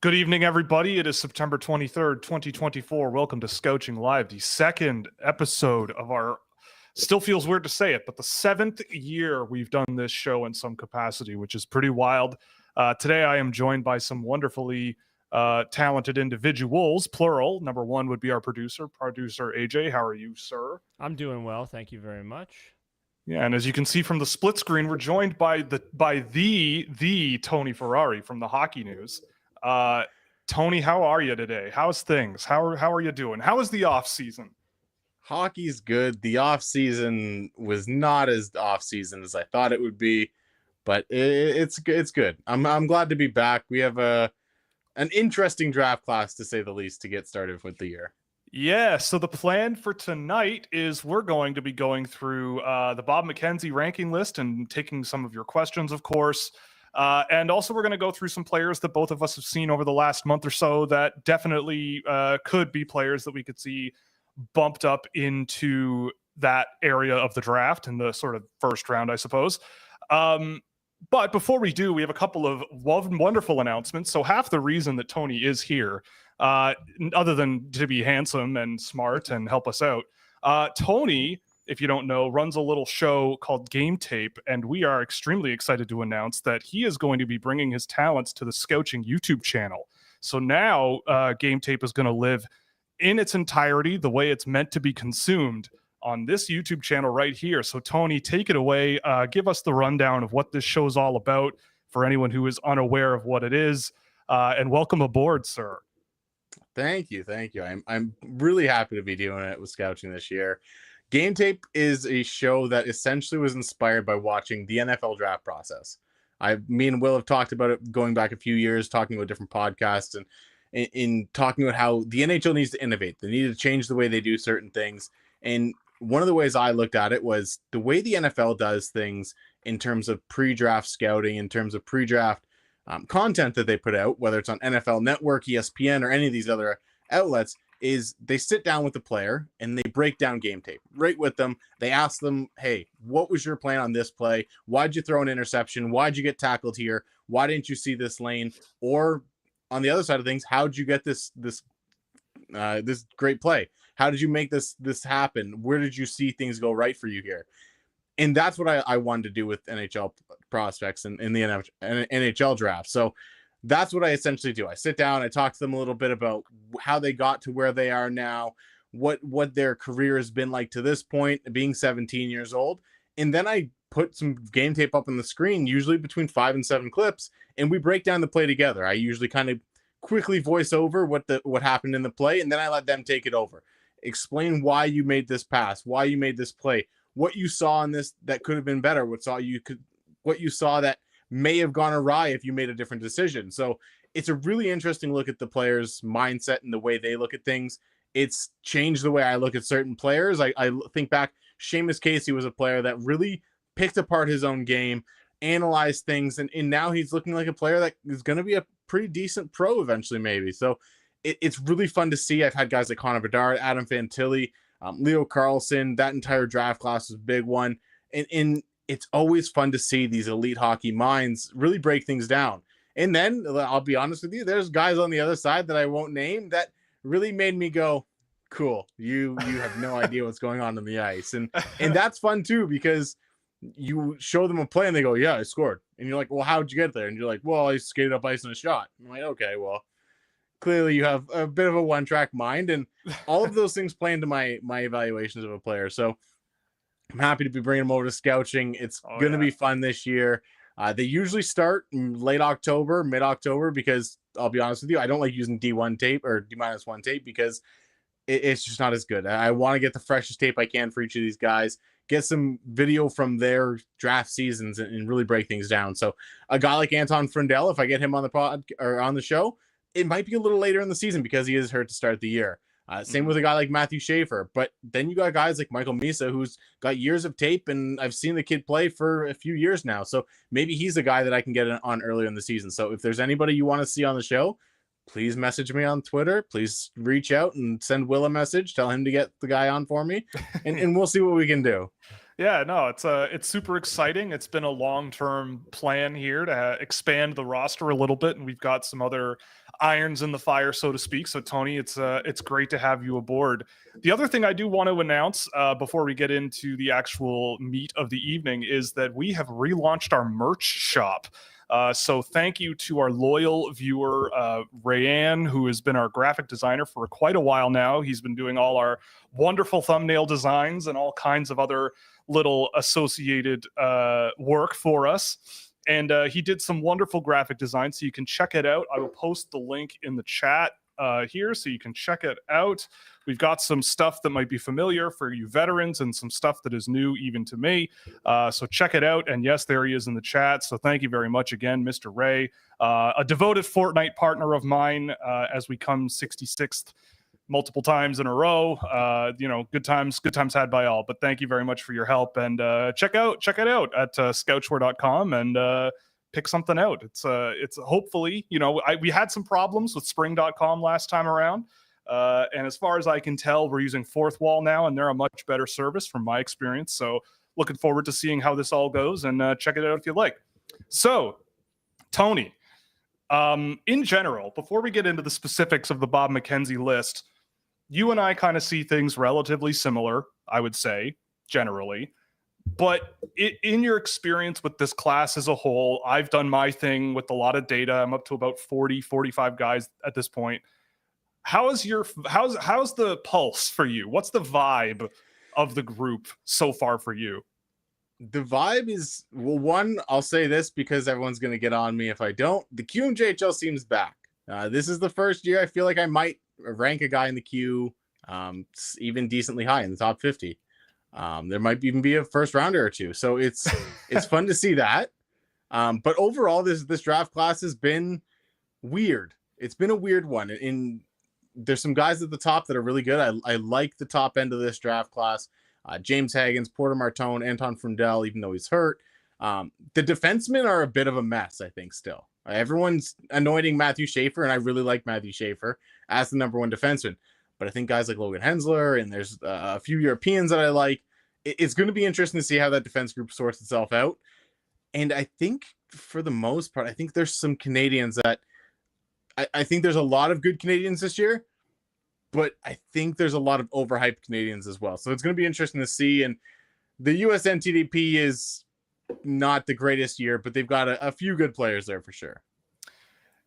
Good evening, everybody. It is September 23rd, 2024. Welcome to Scouching Live, the second episode of our, still feels weird to say it, but the 7th year we've done this show in some capacity, which is pretty wild. Today I am joined by some wonderfully talented individuals, plural. Number one would be our producer A.J. How are you, sir? I'm doing well. Thank you very much. Yeah, and as you can see from the split screen, we're joined by the Tony Ferrari from the Hockey News. Tony, how are you today? How's things? How are you doing? How is the off season? Hockey's good. The off season was not as off season as I thought it would be, but it's good. I'm glad to be back. We have an interesting draft class, to say the least, to get started with the year. Yeah, so the plan for tonight is we're going to be going through the Bob McKenzie ranking list and taking some of your questions, of course. And also we're going to go through some players that both of us have seen over the last month or so that definitely could be players that we could see bumped up into that area of the draft in the sort of first round, I suppose. But before we do, we have a couple of wonderful announcements. So half the reason that Tony is here, other than to be handsome and smart and help us out, Tony, if you don't know, runs a little show called Game Tape, and we are extremely excited to announce that he is going to be bringing his talents to the Scouching YouTube channel. So now Game Tape is going to live in its entirety the way it's meant to be consumed on this YouTube channel right here. So Tony, take it away. Give us the rundown of what this show's all about for anyone who is unaware of what it is, and welcome aboard, sir. Thank you. I'm really happy to be doing it with Scouching this year. Game Tape is a show that essentially was inspired by watching the NFL draft process. Me and Will have talked about it going back a few years, talking about different podcasts and in talking about how the NHL needs to innovate. They need to change the way they do certain things. And one of the ways I looked at it was the way the NFL does things in terms of pre-draft scouting, in terms of pre-draft content that they put out, whether it's on NFL Network, ESPN, or any of these other outlets, is they sit down with the player and they break down game tape right with them. They ask them, hey, what was your plan on this play? Why'd you throw an interception? Why'd you get tackled here? Why didn't you see this lane? Or on the other side of things, how'd you get this great play? How did you make this happen? Where did you see things go right for you here? And that's what I wanted to do with NHL prospects in the NHL draft. So that's what I essentially do. I sit down, I talk to them a little bit about how they got to where they are now, what their career has been like to this point, being 17 years old. And then I put some game tape up on the screen, usually between 5 and 7 clips, and we break down the play together. I usually kind of quickly voice over what happened in the play, and then I let them take it over. Explain why you made this pass, why you made this play, what you saw in this that could have been better, what you saw that may have gone awry if you made a different decision. So it's a really interesting look at the players' mindset and the way they look at things. It's changed the way I look at certain players. I think back, Seamus Casey was a player that really picked apart his own game, analyzed things, and now he's looking like a player that is going to be a pretty decent pro eventually, maybe. So it's really fun to see. I've had guys like Connor Bedard, Adam Fantilli, Leo Carlson. That entire draft class was a big one. And it's always fun to see these elite hockey minds really break things down. And then, I'll be honest with you, there's guys on the other side that I won't name that really made me go, cool, you have no idea what's going on the ice. And that's fun too, because you show them a play and they go, yeah, I scored. And you're like, well, how'd you get there? And you're like, well, I skated up ice and a shot. I'm like, okay, well, clearly you have a bit of a one-track mind, and all of those things play into my evaluations of a player. So I'm happy to be bringing them over to Scouching. It's going to be fun this year. They usually start in late October, mid-October, because I'll be honest with you, I don't like using D1 tape or D-1 tape because it's just not as good. I want to get the freshest tape I can for each of these guys, get some video from their draft seasons and really break things down. So a guy like Anton Frondell, if I get him on the pod or on the show, it might be a little later in the season because he is hurt to start the year. Same with a guy like Matthew Schaefer. But then you got guys like Michael Misa, who's got years of tape, and I've seen the kid play for a few years now. So maybe he's a guy that I can get on earlier in the season. So if there's anybody you want to see on the show, please message me on Twitter. Please reach out and send Will a message. Tell him to get the guy on for me, and we'll see what we can do. Yeah, no, it's super exciting. It's been a long-term plan here to expand the roster a little bit, and we've got some other irons in the fire, so to speak. So Tony, it's great to have you aboard. The other thing I do want to announce before we get into the actual meat of the evening is that we have relaunched our merch shop. So thank you to our loyal viewer, Rayan, who has been our graphic designer for quite a while now. He's been doing all our wonderful thumbnail designs and all kinds of other little associated work for us. And he did some wonderful graphic design, so you can check it out. I will post the link in the chat here, so you can check it out. We've got some stuff that might be familiar for you veterans and some stuff that is new even to me. So check it out. And yes, there he is in the chat. So thank you very much again, Mr. Ray, a devoted Fortnite partner of mine as we come 66th multiple times in a row. Good times had by all, but thank you very much for your help, and check it out at scouchwear.com and pick something out. It's hopefully, we had some problems with spring.com last time around. And as far as I can tell, we're using Fourth Wall now, and they're a much better service from my experience. So looking forward to seeing how this all goes, and check it out if you like. So Tony, in general, before we get into the specifics of the Bob McKenzie list, you and I kind of see things relatively similar, I would say, generally. But in your experience with this class as a whole, I've done my thing with a lot of data. I'm up to about 40, 45 guys at this point. How's the pulse for you? What's the vibe of the group so far for you? The vibe is, well, one, I'll say this because everyone's going to get on me if I don't. The QMJHL seems back. This is the first year I feel like I might rank a guy in the queue even decently high in the top 50. There might even be a first rounder or two. So it's fun to see that. But overall, this draft class has been weird. It's been a weird one. There's some guys at the top that are really good. I like the top end of this draft class. James Hagens, Porter Martone, Anton Frondell, even though he's hurt. The defensemen are a bit of a mess, I think, still. Everyone's anointing Matthew Schaefer, and I really like Matthew Schaefer as the number one defenseman. But I think guys like Logan Hensler, and there's a few Europeans that I like. It's going to be interesting to see how that defense group sorts itself out. And I think, for the most part, I think there's some Canadians that I think there's a lot of good Canadians this year, but I think there's a lot of overhyped Canadians as well. So it's going to be interesting to see. And the USNTDP is not the greatest year, but they've got a few good players there for sure.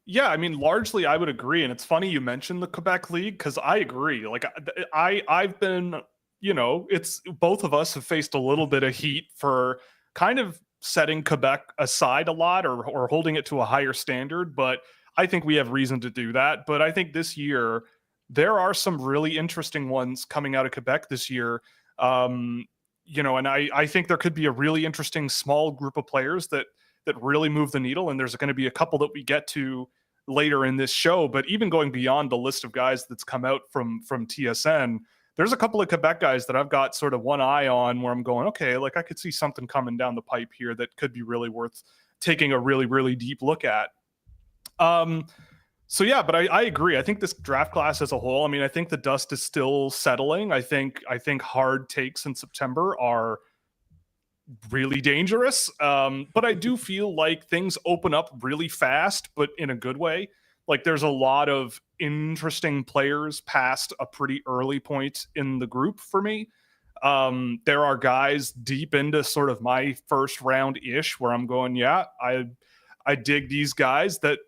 Yeah, I mean, largely I would agree. And it's funny you mentioned the Quebec League, because I agree. Like I've been, it's both of us have faced a little bit of heat for kind of setting Quebec aside a lot or holding it to a higher standard. But I think we have reason to do that. But I think this year there are some really interesting ones coming out of Quebec this year. And I think there could be a really interesting small group of players that really move the needle. And there's going to be a couple that we get to later in this show. But even going beyond the list of guys that's come out from TSN, there's a couple of Quebec guys that I've got sort of one eye on where I'm going, okay, like I could see something coming down the pipe here that could be really worth taking a really, really deep look at. So yeah, but I agree. I think this draft class as a whole, I mean, I think the dust is still settling. I think hard takes in September are really dangerous. But I do feel like things open up really fast, but in a good way. Like there's a lot of interesting players past a pretty early point in the group for me. There are guys deep into sort of my first round ish where I'm going, yeah, I dig these guys that,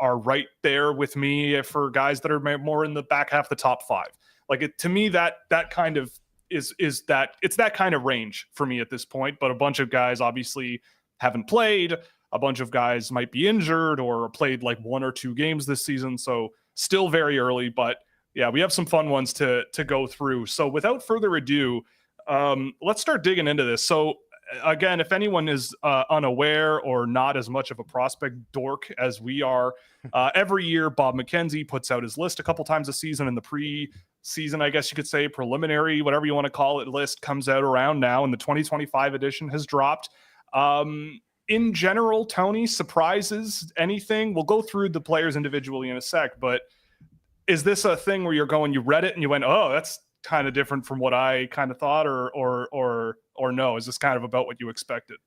are right there with me for guys that are more in the back half of the top five. Like to me, that kind of is that it's that kind of range for me at this point. But a bunch of guys obviously haven't played. A bunch of guys might be injured or played like 1 or 2 games this season. So still very early, but yeah, we have some fun ones to go through. So without further ado, let's start digging into this. So again, if anyone is unaware or not as much of a prospect dork as we are, every year Bob McKenzie puts out his list a couple times a season. In the pre-season, I guess you could say, preliminary, whatever you want to call it, list comes out around now, and the 2025 edition has dropped. In general, Tony, surprises, anything? We'll go through the players individually in a sec, but is this a thing where you're going, you read it and you went, oh, that's kind of different from what I kind of thought, or no? Is this kind of about what you expected?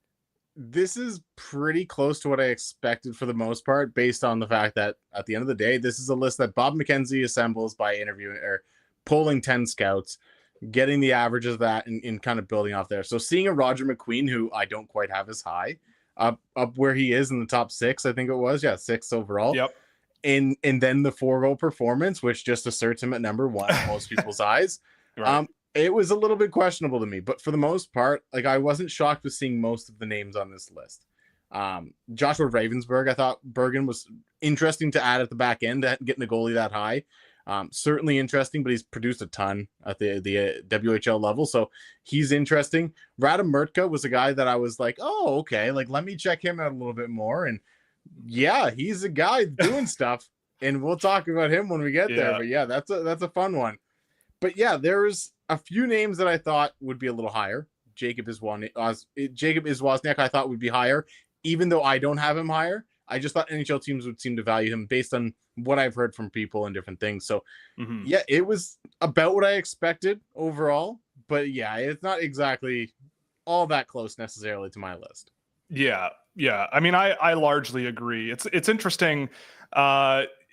This is pretty close to what I expected for the most part, based on the fact that at the end of the day, this is a list that Bob McKenzie assembles by interviewing or polling 10 scouts, getting the averages of that and kind of building off there. So seeing a Roger McQueen, who I don't quite have as high, up where he is in the top 6, I think it was. Yeah, 6 overall. Yep. And then the 4-goal performance, which just asserts him at number 1 in most people's eyes. Right. It was a little bit questionable to me, but for the most part, like, I wasn't shocked with seeing most of the names on this list. Joshua Ravensburg, I thought Bergen was interesting to add at the back end, getting a goalie that high. Certainly interesting, but he's produced a ton at the WHL level, so he's interesting. Radim Mrtka was a guy that I was like, oh, okay, like, let me check him out a little bit more. And yeah, he's a guy doing stuff, and we'll talk about him when we get there. But yeah, that's a fun one. But yeah, there's a few names that I thought would be a little higher. Jakob Ihs-Wozniak I thought would be higher, even though I don't have him higher. I just thought NHL teams would seem to value him based on what I've heard from people and different things. So yeah, it was about what I expected overall. But yeah, it's not exactly all that close necessarily to my list. Yeah. I mean, I largely agree. It's interesting.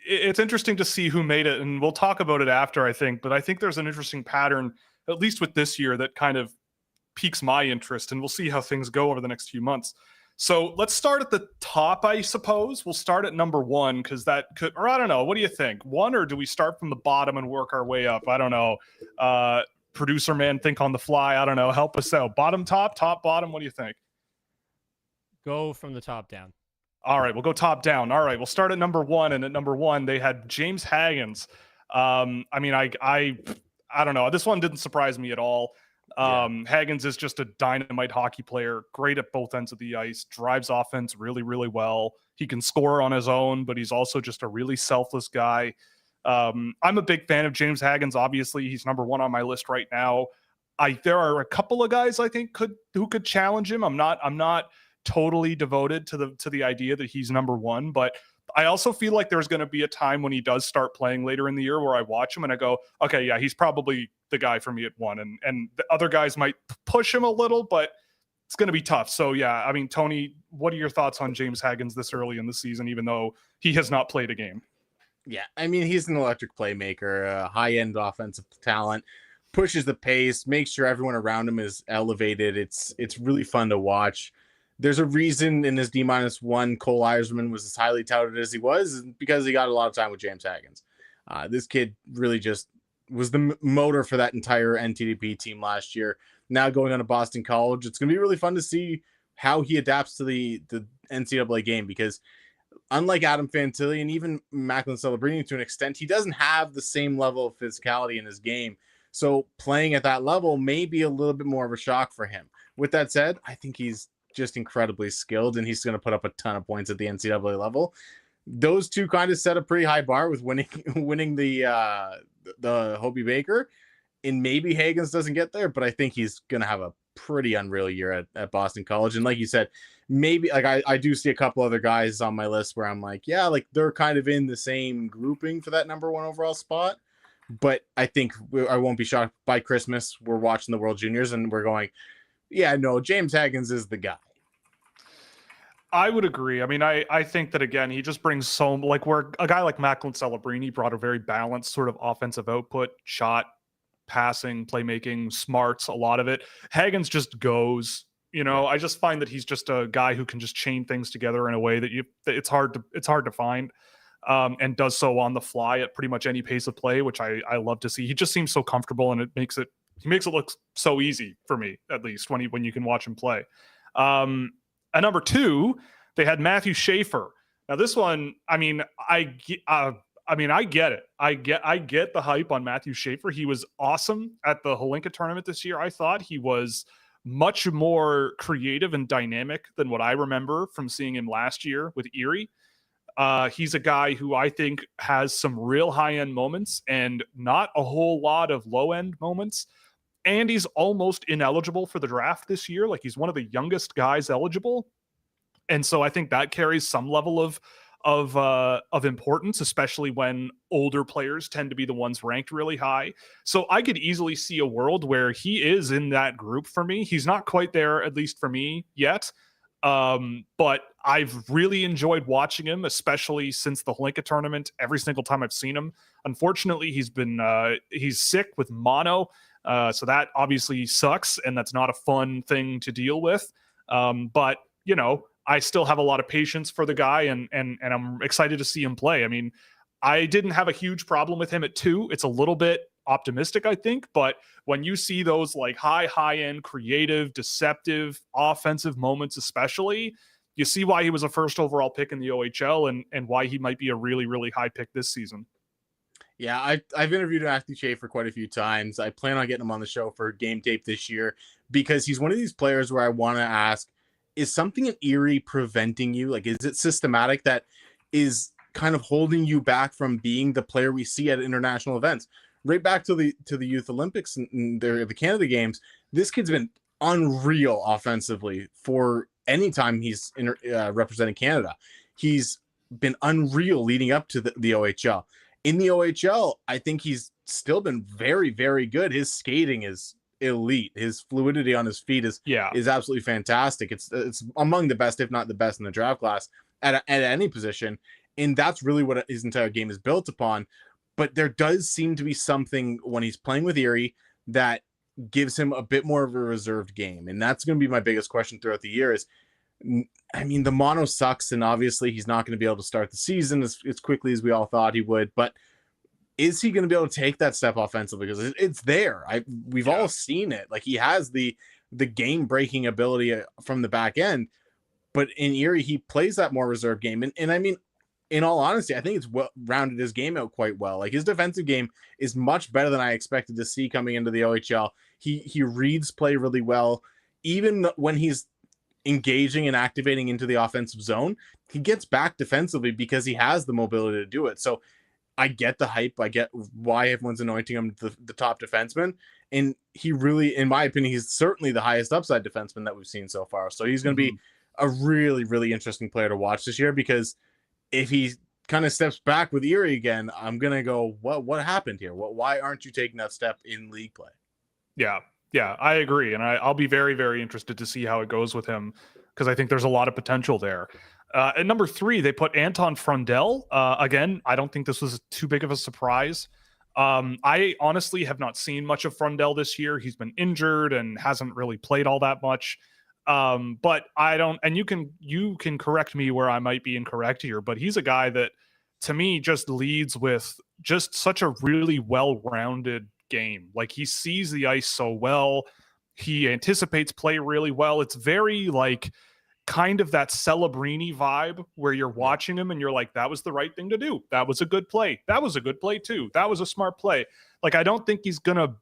It's interesting to see who made it, and we'll talk about it after, I think. But I think there's an interesting pattern, at least with this year, that kind of piques my interest, and we'll see how things go over the next few months. So let's start at the top, I suppose. We'll start at number 1, because that could, or I don't know. What do you think? 1, or do we start from the bottom and work our way up? I don't know. Producer man, think on the fly. I don't know. Help us out. Bottom, top, bottom. What do you think? Go from the top down. All right, we'll go top down. All right, we'll start at number 1, and at number 1 they had James Hagens. I mean, I don't know. This one didn't surprise me at all. Hagens is just a dynamite hockey player, great at both ends of the ice, drives offense really, really well. He can score on his own, but he's also just a really selfless guy. I'm a big fan of James Hagens. Obviously, he's number 1 on my list right now. There are a couple of guys I think who could challenge him. I'm not totally devoted to the idea that he's number 1, but I also feel like there's going to be a time when he does start playing later in the year where I watch him and I go, okay, yeah, he's probably the guy for me at 1, and the other guys might push him a little, but it's going to be tough. So yeah, I mean, Tony, what are your thoughts on James Hagens this early in the season, even though he has not played a game? Yeah, I mean, he's an electric playmaker, high-end offensive talent, pushes the pace, makes sure everyone around him is elevated. It's really fun to watch. There's a reason in his D-1 Cole Eiersman was as highly touted as he was, because he got a lot of time with James Hagens. This kid really just was the motor for that entire NTDP team last year. Now going on to Boston College, it's going to be really fun to see how he adapts to the NCAA game, because unlike Adam Fantilli and even Macklin Celebrini to an extent, he doesn't have the same level of physicality in his game. So playing at that level may be a little bit more of a shock for him. With that said, I think he's just incredibly skilled, and he's going to put up a ton of points at the NCAA level. Those two kind of set a pretty high bar with winning the Hobey Baker, and maybe Hagens doesn't get there, but I think he's going to have a pretty unreal year at Boston College. And like you said, maybe like I do see a couple other guys on my list where I'm like, yeah, like they're kind of in the same grouping for that number 1 overall spot. But I think I won't be shocked by Christmas. We're watching the World Juniors and we're going, yeah, no, James Hagens is the guy. I would agree. I mean, I think that, again, he just brings so, like, where a guy like Macklin Celebrini brought a very balanced sort of offensive output, shot, passing, playmaking, smarts, a lot of it. Hagens just goes, I just find that he's just a guy who can just chain things together in a way that it's hard to find, and does so on the fly at pretty much any pace of play, which I love to see. He just seems so comfortable, and he makes it look so easy for me, at least when you can watch him play. At number 2, they had Matthew Schaefer. Now this one, I mean, I get it. I get the hype on Matthew Schaefer. He was awesome at the Holinka tournament this year. I thought he was much more creative and dynamic than what I remember from seeing him last year with Erie. He's a guy who I think has some real high-end moments and not a whole lot of low-end moments. And he's almost ineligible for the draft this year. Like, he's one of the youngest guys eligible. And so I think that carries some level of importance, especially when older players tend to be the ones ranked really high. So I could easily see a world where he is in that group for me. He's not quite there, at least for me, yet. But I've really enjoyed watching him, especially since the Holinka tournament. Every single time I've seen him, unfortunately, he's sick with mono, so that obviously sucks, and that's not a fun thing to deal with. But you know, I still have a lot of patience for the guy, and I'm excited to see him play. I mean, I didn't have a huge problem with him at 2. It's a little bit optimistic, I think, but when you see those like high end, creative, deceptive, offensive moments, especially, you see why he was a first overall pick in the OHL and why he might be a really, really high pick this season. Yeah, I've interviewed Matthew Schaefer quite a few times. I plan on getting him on the show for game tape this year because he's one of these players where I want to ask, is something in Erie preventing you? Like, is it systematic that is kind of holding you back from being the player we see at international events? Right back to the Youth Olympics and the Canada Games, this kid's been unreal offensively for any time he's representing Canada. He's been unreal leading up to the OHL. In the OHL, I think he's still been very, very good. His skating is elite. His fluidity on his feet is absolutely fantastic. It's among the best, if not the best, in the draft class at any position. And that's really what his entire game is built upon. But there does seem to be something when he's playing with Erie that gives him a bit more of a reserved game. And that's going to be my biggest question throughout the year is, I mean, the mono sucks, and obviously he's not going to be able to start the season as quickly as we all thought he would. But is he going to be able to take that step offensively? Because it's there. We've all seen it. Like, he has the game-breaking ability from the back end. But in Erie, he plays that more reserved game. And I mean, in all honesty, I think it's rounded his game out quite well. Like, his defensive game is much better than I expected to see coming into the OHL. He reads play really well. Even when he's engaging and activating into the offensive zone, he gets back defensively because he has the mobility to do it. So I get the hype. I get why everyone's anointing him the top defenseman. And he really, in my opinion, he's certainly the highest upside defenseman that we've seen so far. So he's going to be a really, really interesting player to watch this year, because if he kind of steps back with Erie again, I'm going to go, what happened here? Why aren't you taking that step in league play? Yeah, I agree. And I'll be very, very interested to see how it goes with him, because I think there's a lot of potential there. At number 3, they put Anton Frondell. Again, I don't think this was too big of a surprise. I honestly have not seen much of Frondell this year. He's been injured and hasn't really played all that much. But I don't, and you can correct me where I might be incorrect here, but he's a guy that to me just leads with just such a really well-rounded game. Like, he sees the ice so well. He anticipates play really well. It's very like kind of that Celebrini vibe where you're watching him and you're like, that was the right thing to do. That was a good play. That was a good play too. That was a smart play. Like, I don't think he's going to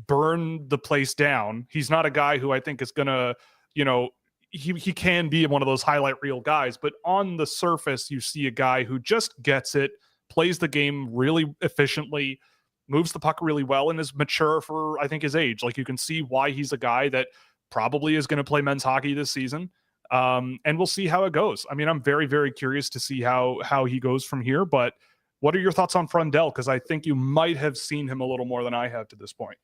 burn the place down. He's not a guy who I think is going to, you know, he can be one of those highlight reel guys, but on the surface, you see a guy who just gets it, plays the game really efficiently, moves the puck really well, and is mature for, I think, his age. Like, you can see why he's a guy that probably is going to play men's hockey this season. And we'll see how it goes. I mean, I'm very, very curious to see how he goes from here, but what are your thoughts on Frondell? Because I think you might have seen him a little more than I have to this point.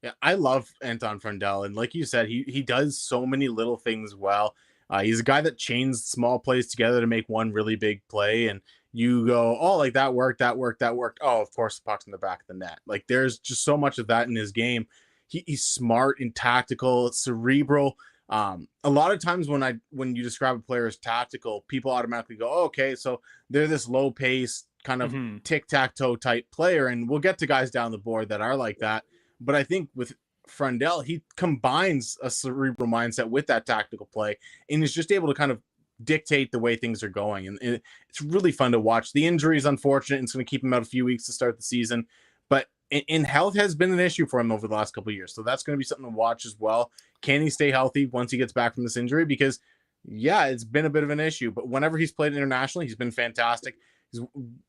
Yeah, I love Anton Frondell. And like you said, he does so many little things well. He's a guy that chains small plays together to make one really big play. And you go, oh, like that worked. Oh, of course, the puck's in the back of the net. Like, there's just so much of that in his game. He's smart and tactical, cerebral. A lot of times when you describe a player as tactical, people automatically go, oh, okay, so they're this low pace kind of tic-tac-toe type player. And we'll get to guys down the board that are like that. But I think with Frondell, he combines a cerebral mindset with that tactical play and is just able to kind of dictate the way things are going. And it's really fun to watch. The injury is unfortunate, and it's going to keep him out a few weeks to start the season. But in health has been an issue for him over the last couple of years. So that's going to be something to watch as well. Can he stay healthy once he gets back from this injury? Because, yeah, it's been a bit of an issue. But whenever he's played internationally, he's been fantastic. He's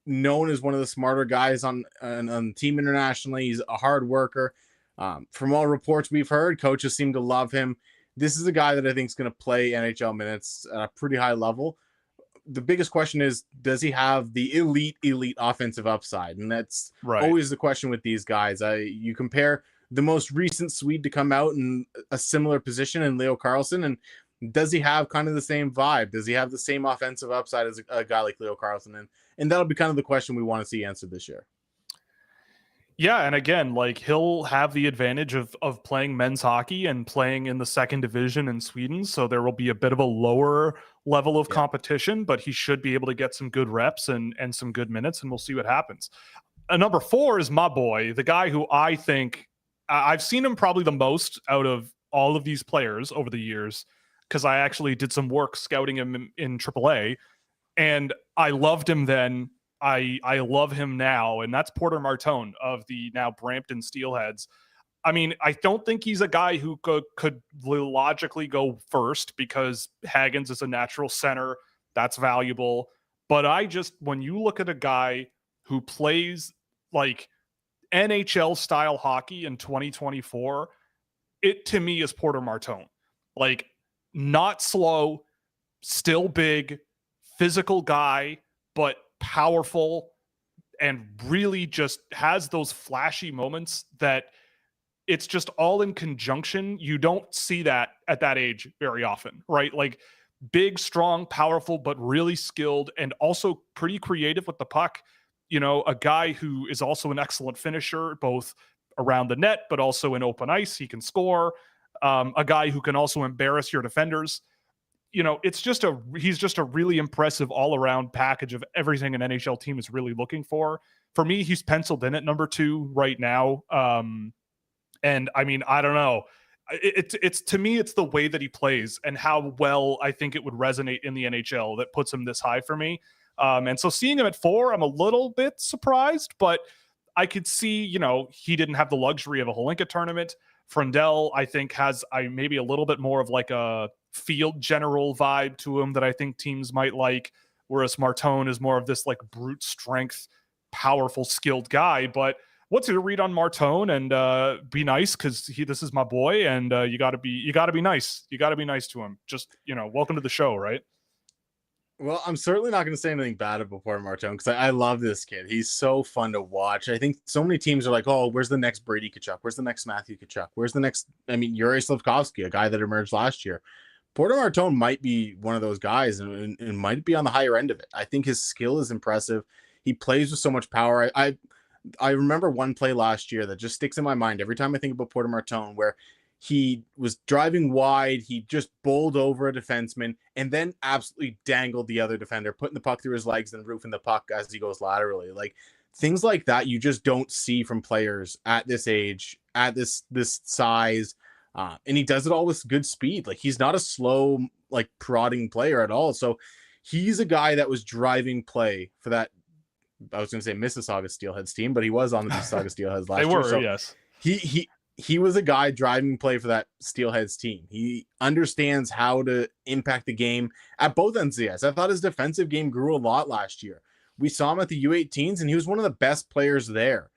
known as one of the smarter guys on the team internationally. He's a hard worker. From all reports we've heard, coaches seem to love him. This is a guy that I think is going to play NHL minutes at a pretty high level. The biggest question is, does he have the elite offensive upside? And that's always the question with these guys. You compare the most recent Swede to come out in a similar position in Leo Carlsson, and Does he have kind of the same vibe? Does he have the same offensive upside as a guy like Leo Carlson? And that'll be kind of the question we want to see answered this year. Yeah, and again, like he'll have the advantage of playing men's hockey and playing in the second division in Sweden, so there will be a bit of a lower level of competition, but he should be able to get some good reps and some good minutes, and we'll see what happens. Number 4 is my boy, the guy who I think I've seen him probably the most out of all of these players over the years, because I actually did some work scouting him in AAA, and I loved him then. I love him now, and that's Porter Martone of the now Brampton Steelheads. I mean, I don't think he's a guy who could logically go first because Hagens is a natural center. That's valuable. But when you look at a guy who plays like NHL style hockey in 2024, it to me is Porter Martone. Like, not slow, still big, physical guy, but powerful, and really just has those flashy moments that it's just all in conjunction. You don't see that at that age very often, right? Like big, strong, powerful, but really skilled and also pretty creative with the puck. You know, a guy who is also an excellent finisher, both around the net, but also in open ice. He can score. A guy who can also embarrass your defenders. You know, he's just a really impressive all-around package of everything an NHL team is really looking for. For me, he's penciled in at number 2 right now. And I mean, I don't know. It's to me, it's the way that he plays and how well I think it would resonate in the NHL that puts him this high for me. And so seeing him at 4, I'm a little bit surprised, but I could see, you know, he didn't have the luxury of a Holinka tournament. Frondell, I think, has maybe a little bit more of like a field general vibe to him that I think teams might like, whereas Martone is more of this like brute strength, powerful, skilled guy. But what's your read on Martone? And be nice, because this is my boy, and you gotta be nice. You gotta be nice to him. Just, you know, welcome to the show, right? Well, I'm certainly not going to say anything bad about Porter Martone because I love this kid. He's so fun to watch. I think so many teams are like, oh, where's the next Brady Tkachuk? Where's the next Matthew Tkachuk? Where's the next, Yuri Slafkovsky, a guy that emerged last year. Porter Martone might be one of those guys and might be on the higher end of it. I think his skill is impressive. He plays with so much power. I remember one play last year that just sticks in my mind every time I think about Porter Martone, where he was driving wide. He just bowled over a defenseman and then absolutely dangled the other defender, putting the puck through his legs and roofing the puck as he goes laterally. Like things like that, you just don't see from players at this age, at this size. And he does it all with good speed. Like he's not a slow, like prodding player at all. So he's a guy that was driving play for that. I was going to say Mississauga Steelheads team, but he was on the Mississauga Steelheads last year. So yes. He was a guy driving play for that Steelheads team. He understands how to impact the game at both ends of the ice. I thought his defensive game grew a lot last year. We saw him at the U18s, and he was one of the best players there.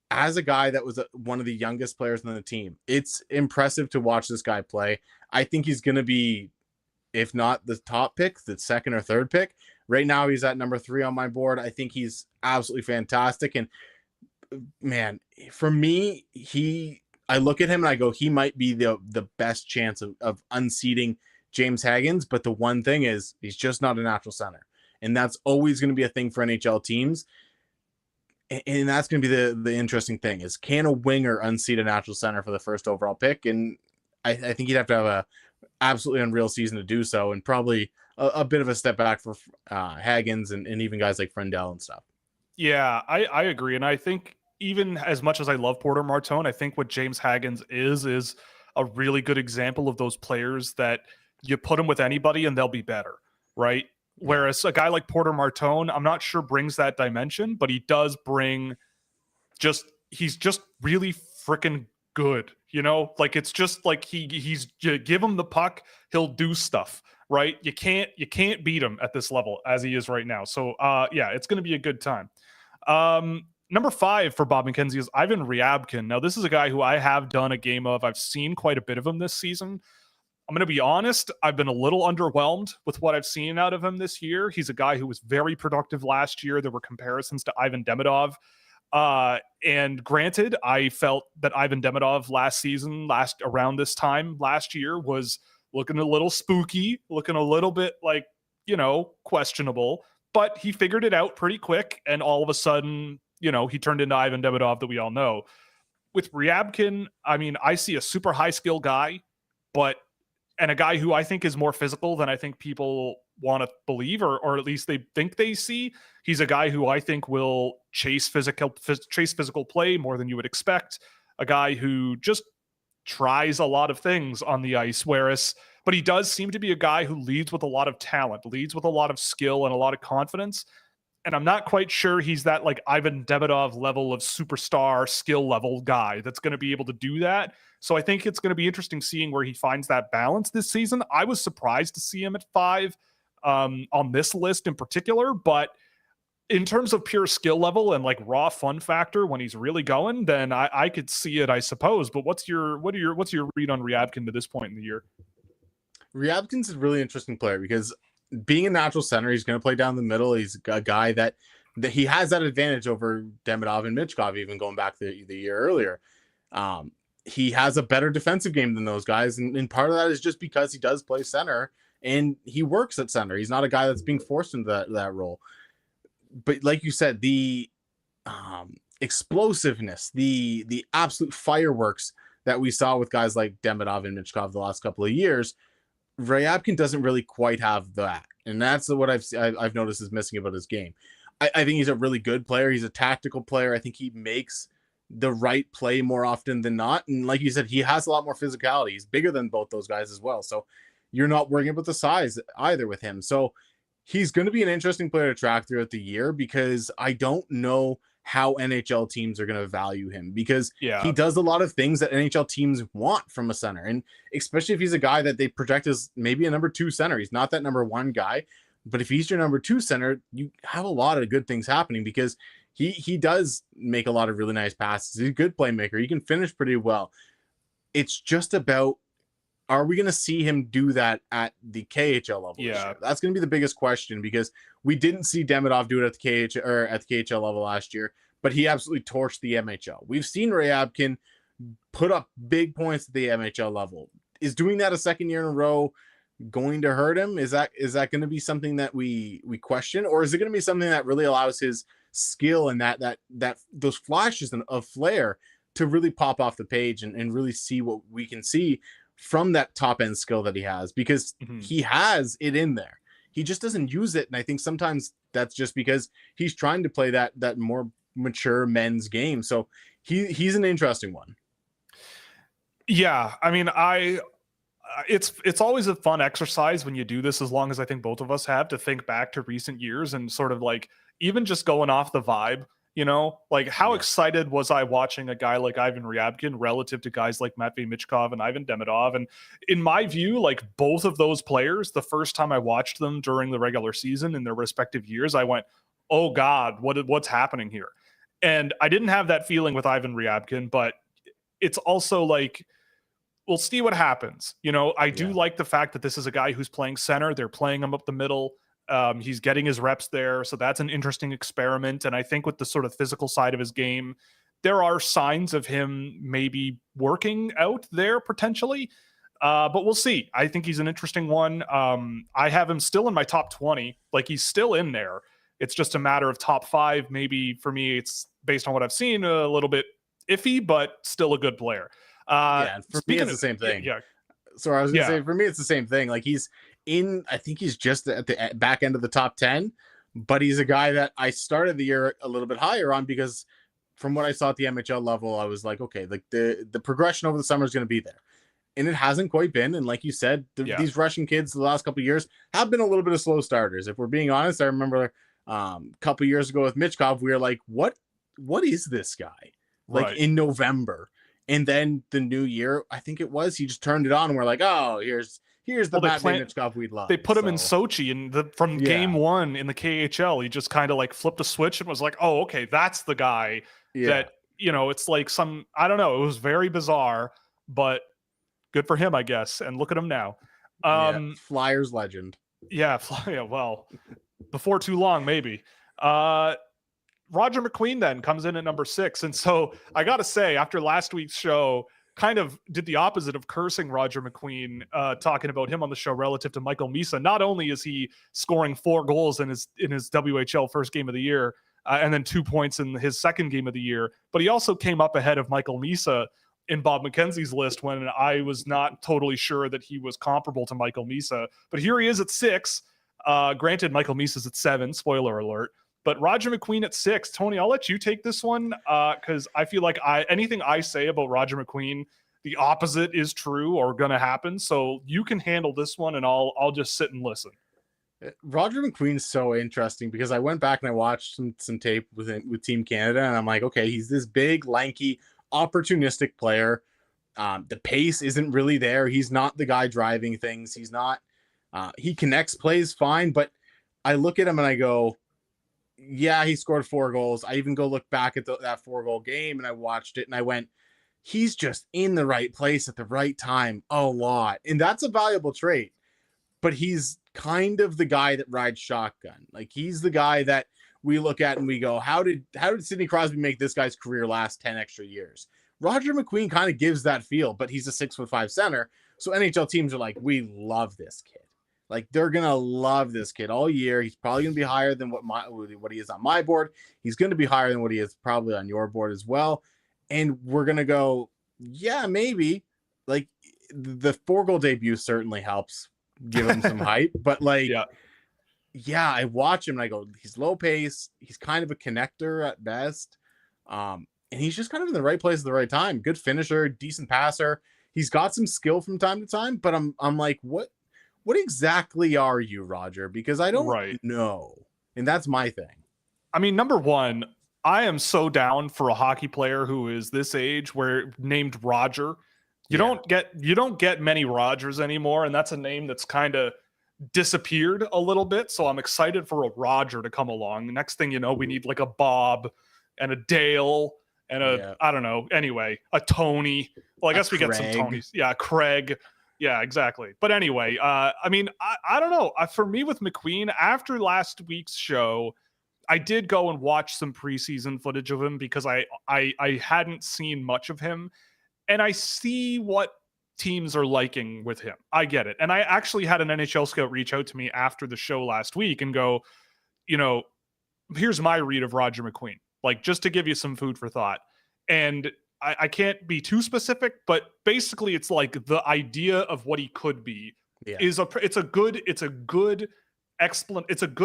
As a guy that was one of the youngest players on the team, it's impressive to watch this guy play. I think he's going to be, if not the top pick, the second or third pick. Right now, he's at number 3 on my board. I think he's absolutely fantastic. And man, for me, I look at him and I go, he might be the best chance of unseating James Hagens. But the one thing is, he's just not a natural center. And that's always going to be a thing for NHL teams. And that's going to be the interesting thing is, can a winger unseat a natural center for the first overall pick? And I think he'd have to have a absolutely unreal season to do so. And probably a bit of a step back for Hagens and even guys like Frondell and stuff. Yeah, I agree. And I think even as much as I love Porter Martone, I think what James Hagens is a really good example of those players that you put them with anybody and they'll be better, right? Whereas a guy like Porter Martone, I'm not sure brings that dimension, but he does bring he's just really freaking good, you know? Like it's just like you give him the puck, he'll do stuff, right? You can't beat him at this level as he is right now. So yeah, it's going to be a good time. Number 5 for Bob McKenzie is Ivan Ryabkin. Now, this is a guy who I have done a game of. I've seen quite a bit of him this season. I'm going to be honest, I've been a little underwhelmed with what I've seen out of him this year. He's a guy who was very productive last year. There were comparisons to Ivan Demidov. And granted, I felt that Ivan Demidov around this time last year was looking a little spooky, looking a little bit like, questionable, but he figured it out pretty quick. And all of a sudden, he turned into Ivan Demidov that we all know. With Ryabkin, I mean, I see a super high skill guy, and a guy who I think is more physical than I think people want to believe, or at least they think they see. He's a guy who I think will chase physical play more than you would expect. A guy who just tries a lot of things on the ice, but he does seem to be a guy who leads with a lot of talent, leads with a lot of skill and a lot of confidence. And I'm not quite sure he's that like Ivan Demidov level of superstar skill level guy that's going to be able to do that. So I think it's going to be interesting seeing where he finds that balance this season. I was surprised to see him at 5 on this list in particular, but in terms of pure skill level and like raw fun factor when he's really going, then I could see it, I suppose. But what's your read on Ryabkin to this point in the year? Ryabkin's a really interesting player because being a natural center, he's going to play down the middle. He's a guy that he has that advantage over Demidov and Mrtka, even going back the year earlier. He has a better defensive game than those guys. And part of that is just because he does play center and he works at center. He's not a guy that's being forced into that role. But like you said, the explosiveness, the absolute fireworks that we saw with guys like Demidov and Mrtka the last couple of years, Ryabkin doesn't really quite have that. And that's what I've noticed is missing about his game. I think he's a really good player. He's a tactical player. I think he makes the right play more often than not. And like you said, he has a lot more physicality. He's bigger than both those guys as well. So you're not worrying about the size either with him. So he's going to be an interesting player to track throughout the year because I don't know how NHL teams are going to value him because he does a lot of things that NHL teams want from a center. And especially if he's a guy that they project as maybe a number 2 center, he's not that number 1 guy, but if he's your number 2 center, you have a lot of good things happening because he does make a lot of really nice passes. He's a good playmaker. He can finish pretty well. It's just about, are we going to see him do that at the KHL level? Yeah, that's going to be the biggest question because we didn't see Demidov do it at the KHL or at the KHL level last year, but he absolutely torched the MHL. We've seen Ryabkin put up big points at the MHL level. Is doing that a second year in a row going to hurt him? Is that going to be something that we question, or is it going to be something that really allows his skill and that those flashes of flair to really pop off the page and really see what we can see from that top end skill that he has, because he has it in there. He just doesn't use it. And I think sometimes that's just because he's trying to play that more mature men's game. So he's an interesting one. Yeah. I mean, it's always a fun exercise when you do this, as long as I think both of us have, to think back to recent years and sort of like, even just going off the vibe, like how excited was I watching a guy like Ivan Ryabkin relative to guys like Matvei Michkov and Ivan Demidov? And in my view, like both of those players, the first time I watched them during the regular season in their respective years, I went, oh God, what's happening here? And I didn't have that feeling with Ivan Ryabkin, but it's also like, we'll see what happens. I do like the fact that this is a guy who's playing center. They're playing him up the middle. He's getting his reps there. So that's an interesting experiment. And I think with the sort of physical side of his game, there are signs of him maybe working out there potentially. But we'll see. I think he's an interesting one. I have him still in my top 20. Like he's still in there. It's just a matter of top 5. Maybe for me, it's based on what I've seen, a little bit iffy, but still a good player. For me, it's the same thing. Yeah. So I was going to say, for me, it's the same thing. Like I think he's just at the back end of the top 10, but he's a guy that I started the year a little bit higher on because from what I saw at the MHL level, I was like, okay, like the progression over the summer is going to be there. And it hasn't quite been. And like you said, these Russian kids the last couple of years have been a little bit of slow starters. If we're being honest, I remember a couple of years ago with Michkov, we were like, what is this guy? Like in November. And then the new year, I think it was, he just turned it on and we're like, oh, here's the Matvei Michkov we'd love. They put him in Sochi, and from game 1 in the KHL, he just kind of like flipped a switch and was like, oh, okay, that's the guy that, it's like I don't know. It was very bizarre, but good for him, I guess. And look at him now. Flyers legend. Yeah. Well, before too long, maybe. Roger McQueen then comes in at number 6. And so I got to say, after last week's show, kind of did the opposite of cursing Roger McQueen, talking about him on the show relative to Michael Misa. Not only is he scoring 4 goals in his WHL first game of the year, and then 2 points in his second game of the year, but he also came up ahead of Michael Misa in Bob McKenzie's list when I was not totally sure that he was comparable to Michael Misa. But here he is at 6. Granted, Michael Misa's at 7, spoiler alert. But Roger McQueen at 6. Tony, I'll let you take this one because I feel like anything I say about Roger McQueen, the opposite is true or going to happen. So you can handle this one, and I'll just sit and listen. Roger McQueen's so interesting because I went back and I watched some tape with Team Canada, and I'm like, okay, he's this big, lanky, opportunistic player. The pace isn't really there. He's not the guy driving things. He's not. He connects plays fine, but I look at him and I go, yeah, he scored 4 goals. I even go look back at that 4-goal game and I watched it and I went, he's just in the right place at the right time a lot. And that's a valuable trait, but he's kind of the guy that rides shotgun. Like he's the guy that we look at and we go, how did Sidney Crosby make this guy's career last 10 extra years? Roger McQueen kind of gives that feel, but he's a 6'5" center. So NHL teams are like, we love this kid. Like they're gonna love this kid all year. He's probably gonna be higher than what he is on my board. He's gonna be higher than what he is probably on your board as well. And we're gonna go, yeah, maybe. Like the 4-goal debut certainly helps give him some hype. But like, yeah, I watch him and I go, he's low pace. He's kind of a connector at best, and he's just kind of in the right place at the right time. Good finisher, decent passer. He's got some skill from time to time. But I'm like, what exactly are you, Roger? Because I don't know. And that's my thing. I mean, number one, I am so down for a hockey player who is this age where named Roger. You don't get many Rogers anymore, and that's a name that's kind of disappeared a little bit. So I'm excited for a Roger to come along. The next thing you know, we need like a Bob and a Dale and I don't know. Anyway, a Tony. Well, I guess we get some Tonys. Yeah, Craig. Yeah, exactly. But anyway, I mean, I don't know. For me with McQueen, after last week's show, I did go and watch some preseason footage of him because I hadn't seen much of him. And I see what teams are liking with him. I get it. And I actually had an NHL scout reach out to me after the show last week and go, here's my read of Roger McQueen. Like, just to give you some food for thought. And I can't be too specific, but basically it's like the idea of what he could be it's a good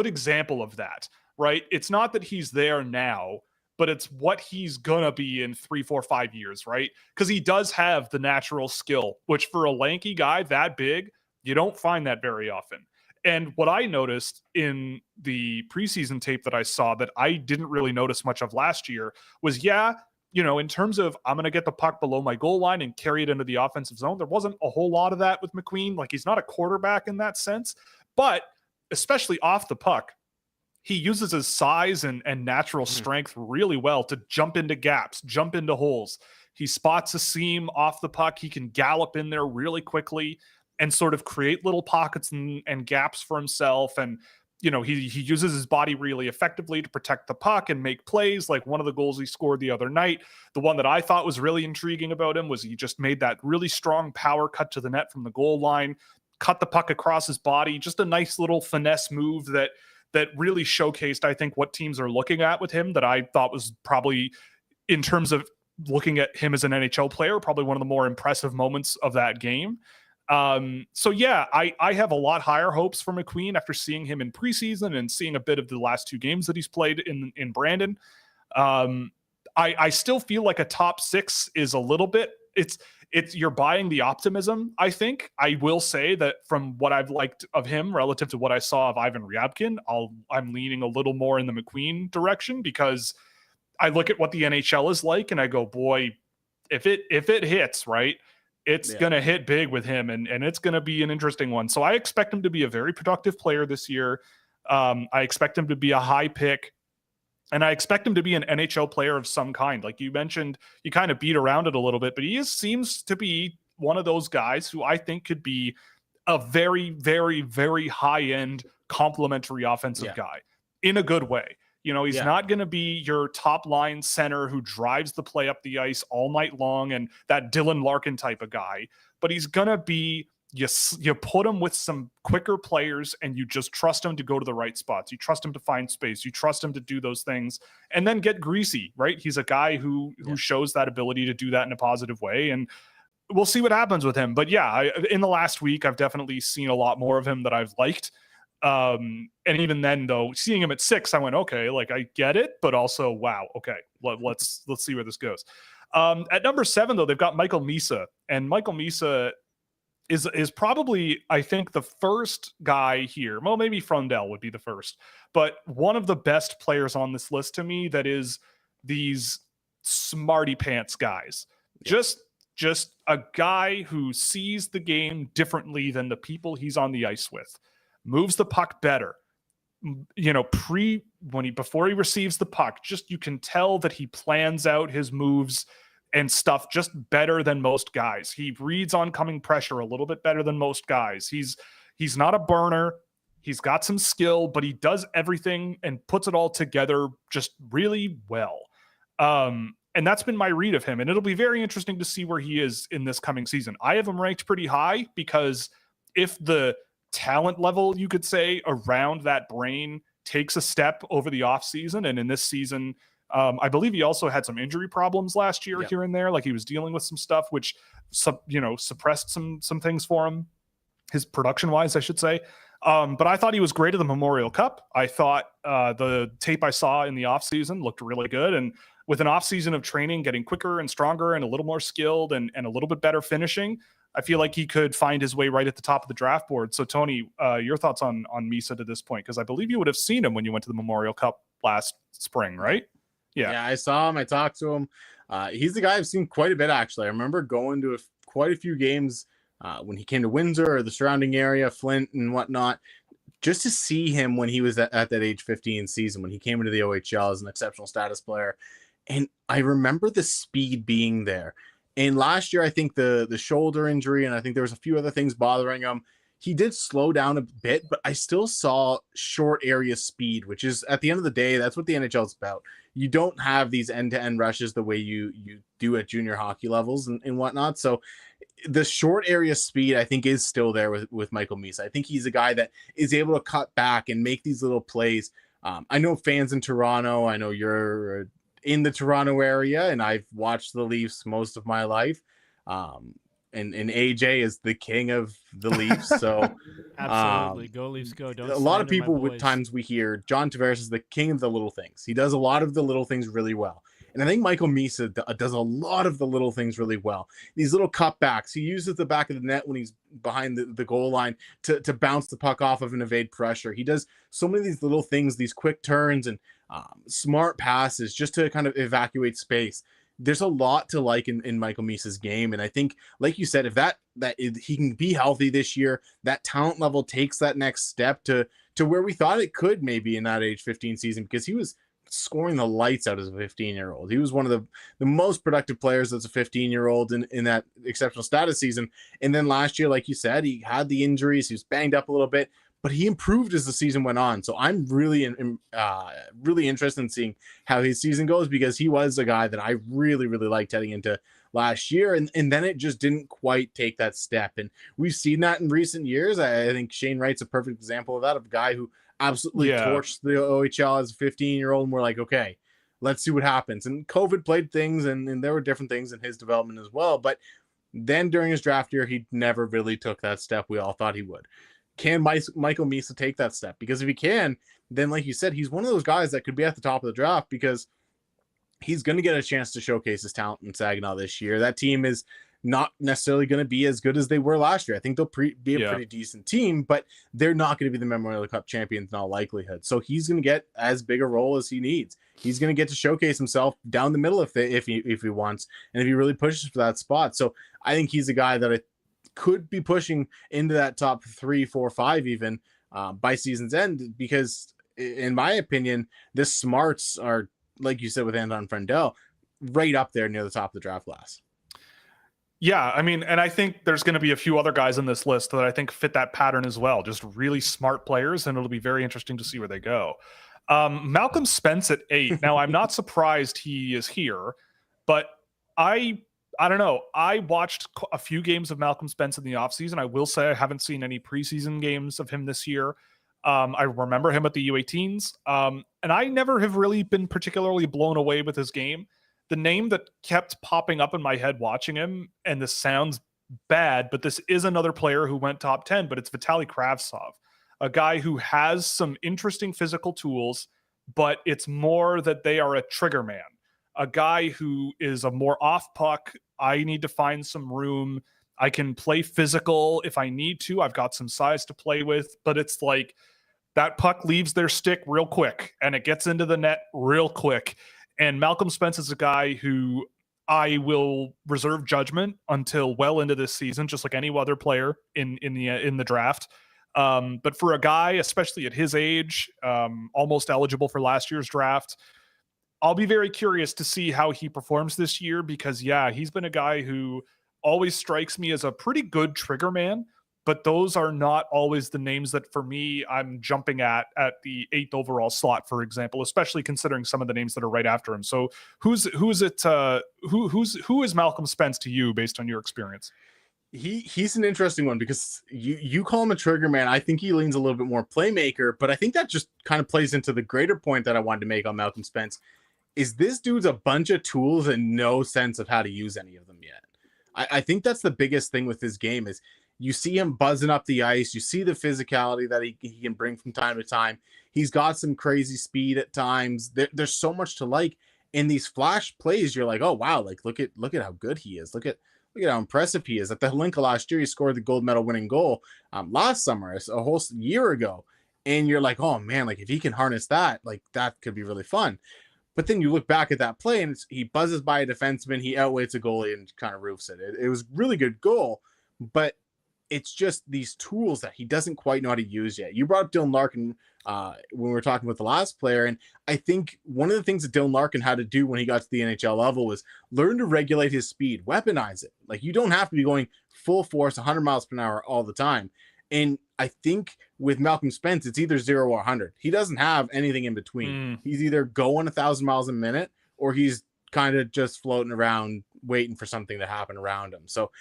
example of that, right? It's not that he's there now, but it's what he's gonna be in 3, 4, 5 years, right? Because he does have the natural skill, which for a lanky guy that big, you don't find that very often. And what I noticed in the preseason tape that I saw that I didn't really notice much of last year was, in terms of I'm going to get the puck below my goal line and carry it into the offensive zone, there wasn't a whole lot of that with McQueen. Like, he's not a quarterback in that sense, but especially off the puck, he uses his size and natural strength really well to jump into gaps, jump into holes. He spots a seam off the puck. He can gallop in there really quickly and sort of create little pockets and gaps for himself. And he uses his body really effectively to protect the puck and make plays. Like one of the goals he scored the other night, the one that I thought was really intriguing about him was he just made that really strong power cut to the net from the goal line, cut the puck across his body, just a nice little finesse move that really showcased, I think, what teams are looking at with him that I thought was probably, in terms of looking at him as an NHL player, probably one of the more impressive moments of that game. So yeah, I have a lot higher hopes for McQueen after seeing him in preseason and seeing a bit of the last 2 games that he's played in Brandon. I still feel like a top 6 is a little bit, it's you're buying the optimism. I think I will say that from what I've liked of him relative to what I saw of Ivan Ryabkin, I'm leaning a little more in the McQueen direction because I look at what the NHL is like and I go, boy, if it hits, right, it's going to hit big with him and it's going to be an interesting one. So I expect him to be a very productive player this year. I expect him to be a high pick and I expect him to be an NHL player of some kind. Like you mentioned, you kind of beat around it a little bit, but he seems to be one of those guys who I think could be a very, very, very high-end complementary offensive guy in a good way. You know, he's not going to be your top line center who drives the play up the ice all night long and that Dylan Larkin type of guy, but he's going to be, you put him with some quicker players and you just trust him to go to the right spots. You trust him to find space. You trust him to do those things and then get greasy, right? He's a guy who shows that ability to do that in a positive way. And we'll see what happens with him. But yeah, in the last week, I've definitely seen a lot more of him that I've liked. And even then, though, seeing him at 6, I went, okay, like I get it, but also, wow, okay, let's see where this goes. At number 7, though, they've got Michael Misa, and Michael Misa is probably, I think, the first guy here. Well, maybe Frondell would be the first, but one of the best players on this list to me that is these smarty pants guys. Just a guy who sees the game differently than the people he's on the ice with, moves the puck better. You know, before he receives the puck, just you can tell that he plans out his moves and stuff just better than most guys. He reads oncoming pressure a little bit better than most guys. He's not a burner. He's got some skill, but he does everything and puts it all together just really well. And that's been my read of him. And it'll be very interesting to see where he is in this coming season. I have him ranked pretty high because if the talent level, you could say, around that brain takes a step over the offseason, and in this season, I believe he also had some injury problems last year here and there. Like he was dealing with some stuff, which, suppressed some things for him, his production wise, I should say. But I thought he was great at the Memorial Cup. I thought the tape I saw in the offseason looked really good. And with an offseason of training, getting quicker and stronger and a little more skilled and a little bit better finishing, I feel like he could find his way right at the top of the draft board. So, Tony, your thoughts on Misa to this point? Because I believe you would have seen him when you went to the Memorial Cup last spring, right? Yeah, I saw him. I talked to him. He's the guy I've seen quite a bit, actually. I remember going to quite a few games when he came to Windsor or the surrounding area, Flint and whatnot, just to see him when he was at that age 15 season, when he came into the OHL as an exceptional status player. And I remember the speed being there. And last year, I think the shoulder injury, and I think there was a few other things bothering him. He did slow down a bit, but I still saw short area speed, which is, at the end of the day, that's what the NHL is about. You don't have these end-to-end rushes the way you do at junior hockey levels and whatnot. So the short area speed, I think, is still there with Michael Misa. I think he's a guy that is able to cut back and make these little plays. I know fans in Toronto, I know you're in the Toronto area, and I've watched the Leafs most of my life. And AJ is the king of the Leafs. So absolutely, go Leafs, go! Don't a lot of people with times we hear John Tavares is the king of the little things. He does a lot of the little things really well. And I think Michael Misa does a lot of the little things really well. These little cutbacks, he uses the back of the net when he's behind the goal line to bounce the puck off of and evade pressure. He does so many of these little things, these quick turns and smart passes just to kind of evacuate space. There's a lot to like in Michael Misa's game. And I think, like you said, if he can be healthy this year, that talent level takes that next step to where we thought it could maybe in that age 15 season, because he was scoring the lights out as a 15-year-old. He was one of the most productive players as a 15-year-old in that exceptional status season. And then last year, like you said, he had the injuries. He was banged up a little bit, but he improved as the season went on. So I'm really, really interested in seeing how his season goes, because he was a guy that I really, really liked heading into last year. And then it just didn't quite take that step. And we've seen that in recent years. I think Shane Wright's a perfect example of that, of a guy who absolutely torched the OHL as a 15-year-old. And we're like, okay, let's see what happens. And COVID played things, and there were different things in his development as well. But then during his draft year, he never really took that step we all thought he would. Can Michael Misa take that step? Because if he can, then like you said, he's one of those guys that could be at the top of the draft, because he's going to get a chance to showcase his talent in Saginaw this year. That team is not necessarily going to be as good as they were last year. I think they'll be a pretty decent team, but they're not going to be the Memorial Cup champions in all likelihood. So he's going to get as big a role as he needs. He's going to get to showcase himself down the middle if he wants, and if he really pushes for that spot. So I think he's a guy that could be pushing into that top 3, 4, 5 even by season's end, because in my opinion, the smarts are, like you said with Anton Frondell, right up there near the top of the draft class. Yeah, I mean, and I think there's going to be a few other guys on this list that I think fit that pattern as well. Just really smart players, and it'll be very interesting to see where they go. Malcolm Spence at 8. Now, I'm not surprised he is here, but I don't know. I watched a few games of Malcolm Spence in the offseason. I will say I haven't seen any preseason games of him this year. I remember him at the U18s, and I never have really been particularly blown away with his game. The name that kept popping up in my head watching him, and this sounds bad, but this is another player who went top 10, but it's Vitaly Kravtsov, a guy who has some interesting physical tools, but it's more that they are a trigger man, a guy who is a more off puck. I need to find some room. I can play physical if I need to. I've got some size to play with, but it's like that puck leaves their stick real quick and it gets into the net real quick. And Malcolm Spence is a guy who I will reserve judgment until well into this season, just like any other player in the draft. But for a guy, especially at his age, almost eligible for last year's draft, I'll be very curious to see how he performs this year because, yeah, he's been a guy who always strikes me as a pretty good trigger man, but those are not always the names that for me I'm jumping at the 8th overall slot, for example, especially considering some of the names that are right after him. So who is Malcolm Spence to you based on your experience? He's an interesting one because you call him a trigger man. I think he leans a little bit more playmaker, but I think that just kind of plays into the greater point that I wanted to make on Malcolm Spence is this dude's a bunch of tools and no sense of how to use any of them yet. I think that's the biggest thing with his game is you see him buzzing up the ice. You see the physicality that he can bring from time to time. He's got some crazy speed at times. There's so much to like in these flash plays. You're like, oh wow, like look at how good he is. Look at how impressive he is. At the Hlinka last year, he scored the gold medal winning goal last summer, a whole year ago. And you're like, oh man, like if he can harness that, like that could be really fun. But then you look back at that play and he buzzes by a defenseman, he outweights a goalie and kind of roofs it. It was really good goal, but it's just these tools that he doesn't quite know how to use yet. You brought up Dylan Larkin when we were talking with the last player, and I think one of the things that Dylan Larkin had to do when he got to the NHL level was learn to regulate his speed, weaponize it. Like you don't have to be going full force, 100 miles per hour all the time. And I think with Malcolm Spence, it's either 0 or 100. He doesn't have anything in between. He's either going 1,000 miles a minute or he's kind of just floating around waiting for something to happen around him. So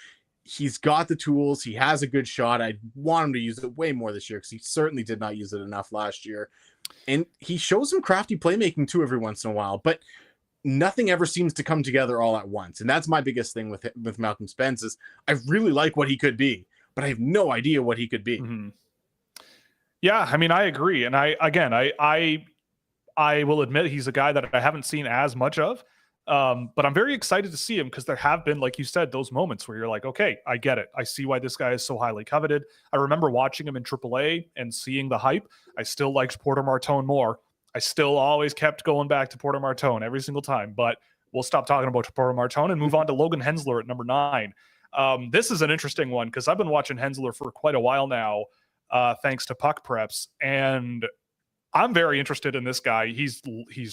he's got the tools. He has a good shot. I want him to use it way more this year because he certainly did not use it enough last year. And he shows some crafty playmaking too every once in a while, but nothing ever seems to come together all at once. And that's my biggest thing with Malcolm Spence is I really like what he could be, but I have no idea what he could be. Mm-hmm. Yeah, I mean, I agree. And I will admit he's a guy that I haven't seen as much of. But I'm very excited to see him because there have been, like you said, those moments where you're like, okay, I get it. I see why this guy is so highly coveted. I remember watching him in AAA and seeing the hype. I still liked Porter Martone more. I still always kept going back to Porter Martone every single time, but we'll stop talking about Porter Martone and move on to Logan Hensler at number 9. This is an interesting one because I've been watching Hensler for quite a while now, thanks to Puck Preps, and I'm very interested in this guy. He's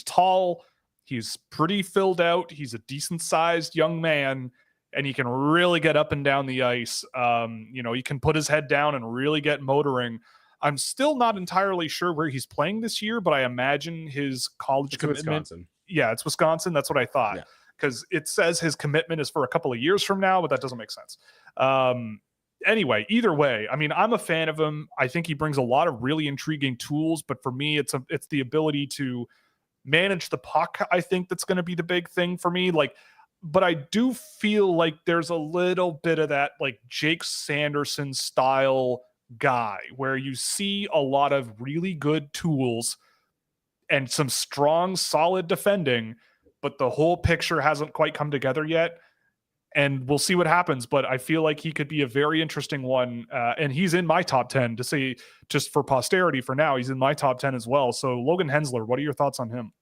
tall. He's pretty filled out. He's a decent sized young man and he can really get up and down the ice. He can put his head down and really get motoring. I'm still not entirely sure where he's playing this year, but I imagine his college commitment. Wisconsin. Yeah, it's Wisconsin. That's what I thought. Because it says his commitment is for a couple of years from now, but that doesn't make sense. Anyway, either way, I mean, I'm a fan of him. I think he brings a lot of really intriguing tools, but for me, it's the ability to manage the puck. I think that's going to be the big thing for me. But I do feel like there's a little bit of that like Jake Sanderson style guy where you see a lot of really good tools and some strong, solid defending, but the whole picture hasn't quite come together yet. And we'll see what happens, but I feel like he could be a very interesting one. And he's in my top 10 to say, just for posterity for now, he's in my top 10 as well. So Logan Hensler, what are your thoughts on him?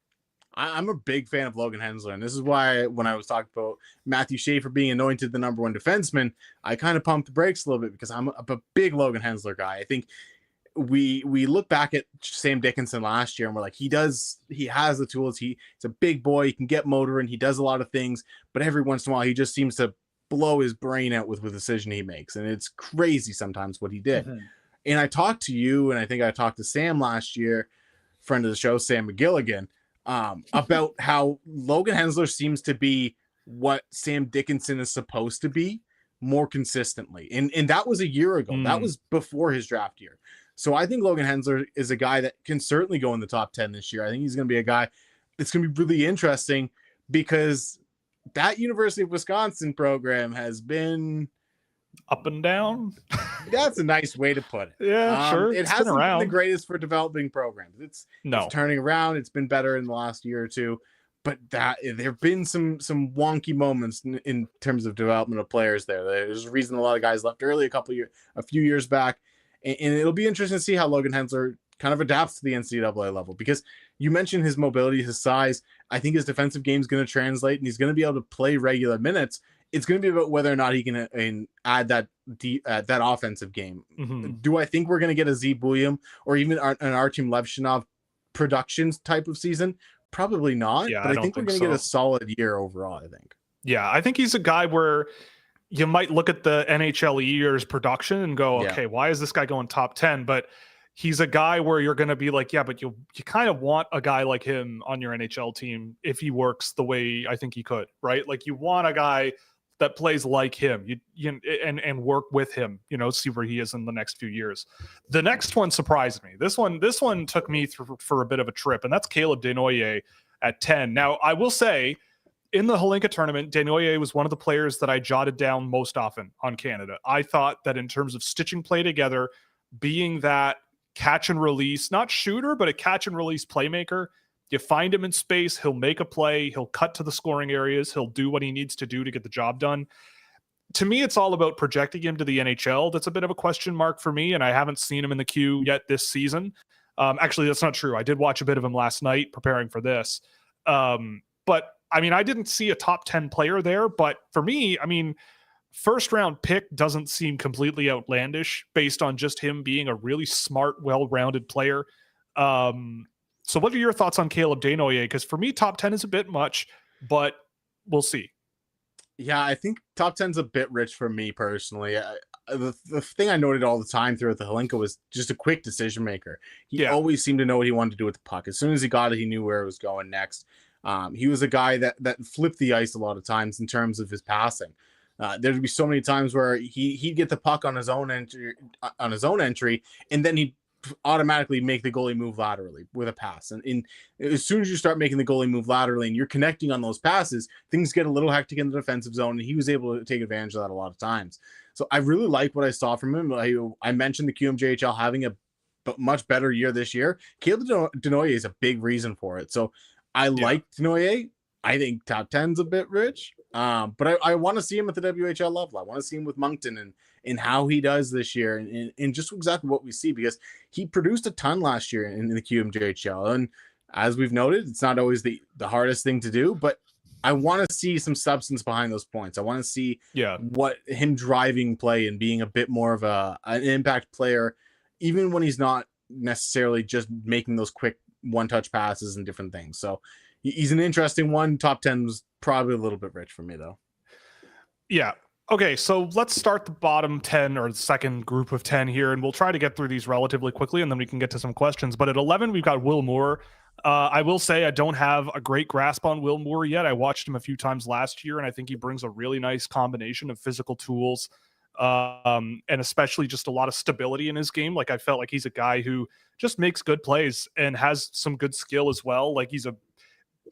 I'm a big fan of Logan Hensler. And this is why when I was talking about Matthew Schaefer being anointed the number 1 defenseman, I kind of pumped the brakes a little bit because I'm a big Logan Hensler guy. I think we look back at Sam Dickinson last year and we're like, he has the tools. He's a big boy. He can get motoring. He does a lot of things, but every once in a while he just seems to blow his brain out with the decision he makes. And it's crazy sometimes what he did. Mm-hmm. And I talked to you and I think I talked to Sam last year friend of the show, Sam McGilligan, about how Logan Hensler seems to be what Sam Dickinson is supposed to be more consistently. And that was a year ago. That was before his draft year. So I think Logan Hensler is a guy that can certainly go in the top 10 this year. I think he's going to be a guy that's going to be really interesting because that University of Wisconsin program has been up and down. That's a nice way to put it. Yeah, sure. It hasn't been the greatest for developing programs. It's turning around. It's been better in the last year or two. But there have been some wonky moments in terms of development of players there. There's a reason a lot of guys left early a few years back. And it'll be interesting to see how Logan Hensler kind of adapts to the NCAA level, because you mentioned his mobility, his size. I think his defensive game is going to translate, and he's going to be able to play regular minutes. It's going to be about whether or not he can add that offensive game. Mm-hmm. Do I think we're going to get a Z William or even an Artem Levshinov productions type of season? Probably not, but I think we're going to get a solid year overall, I think. Yeah, I think he's a guy where you might look at the NHL year's production and go, okay, why is this guy going top 10? But he's a guy where you're going to be like, yeah, but you kind of want a guy like him on your NHL team if he works the way I think he could, right? Like you want a guy that plays like him, and work with him, see where he is in the next few years. The next one surprised me. This one took me through for a bit of a trip, and that's Caleb Desnoyers at 10. Now, I will say, in the Holinka tournament, Desnoyers was one of the players that I jotted down most often on Canada. I thought that in terms of stitching play together, being that catch and release, not shooter, but a catch and release playmaker, you find him in space, he'll make a play, he'll cut to the scoring areas, he'll do what he needs to do to get the job done. To me, it's all about projecting him to the NHL. That's a bit of a question mark for me, and I haven't seen him in the queue yet this season. Actually, that's not true. I did watch a bit of him last night preparing for this. But, I mean, I didn't see a top 10 player there, but for me, I mean, first round pick doesn't seem completely outlandish based on just him being a really smart, well-rounded player. So what are your thoughts on Caleb Desnoyers? Because for me, top 10 is a bit much, but we'll see. Yeah, I think top 10 is a bit rich for me personally. The thing I noted all the time throughout the Holinka was just a quick decision maker. He always seemed to know what he wanted to do with the puck. As soon as he got it, he knew where it was going next. He was a guy that flipped the ice a lot of times in terms of his passing. There'd be so many times where he'd get the puck on his own entry, and then he'd automatically make the goalie move laterally with a pass. And as soon as you start making the goalie move laterally and you're connecting on those passes, things get a little hectic in the defensive zone, and he was able to take advantage of that a lot of times. So I really like what I saw from him. I mentioned the QMJHL having a much better year this year. Caleb Desnoyers is a big reason for it. So I like Desnoyers. I think top 10's a bit rich. But I want to see him at the WHL level. I want to see him with Moncton and how he does this year and just exactly what we see, because he produced a ton last year in the QMJHL. And as we've noted, it's not always the hardest thing to do, but I want to see some substance behind those points. I want to see what him driving play and being a bit more of an impact player, even when he's not necessarily just making those quick one-touch passes and different things. So he's an interesting one. Top 10 was probably a little bit rich for me, though. Yeah. Okay, so let's start the bottom 10 or the second group of 10 here, and we'll try to get through these relatively quickly, and then we can get to some questions. But at 11, we've got Will Moore. I will say I don't have a great grasp on Will Moore yet. I watched him a few times last year, and I think he brings a really nice combination of physical tools and especially just a lot of stability in his game. Like, I felt like he's a guy who just makes good plays and has some good skill as well. Like, he's a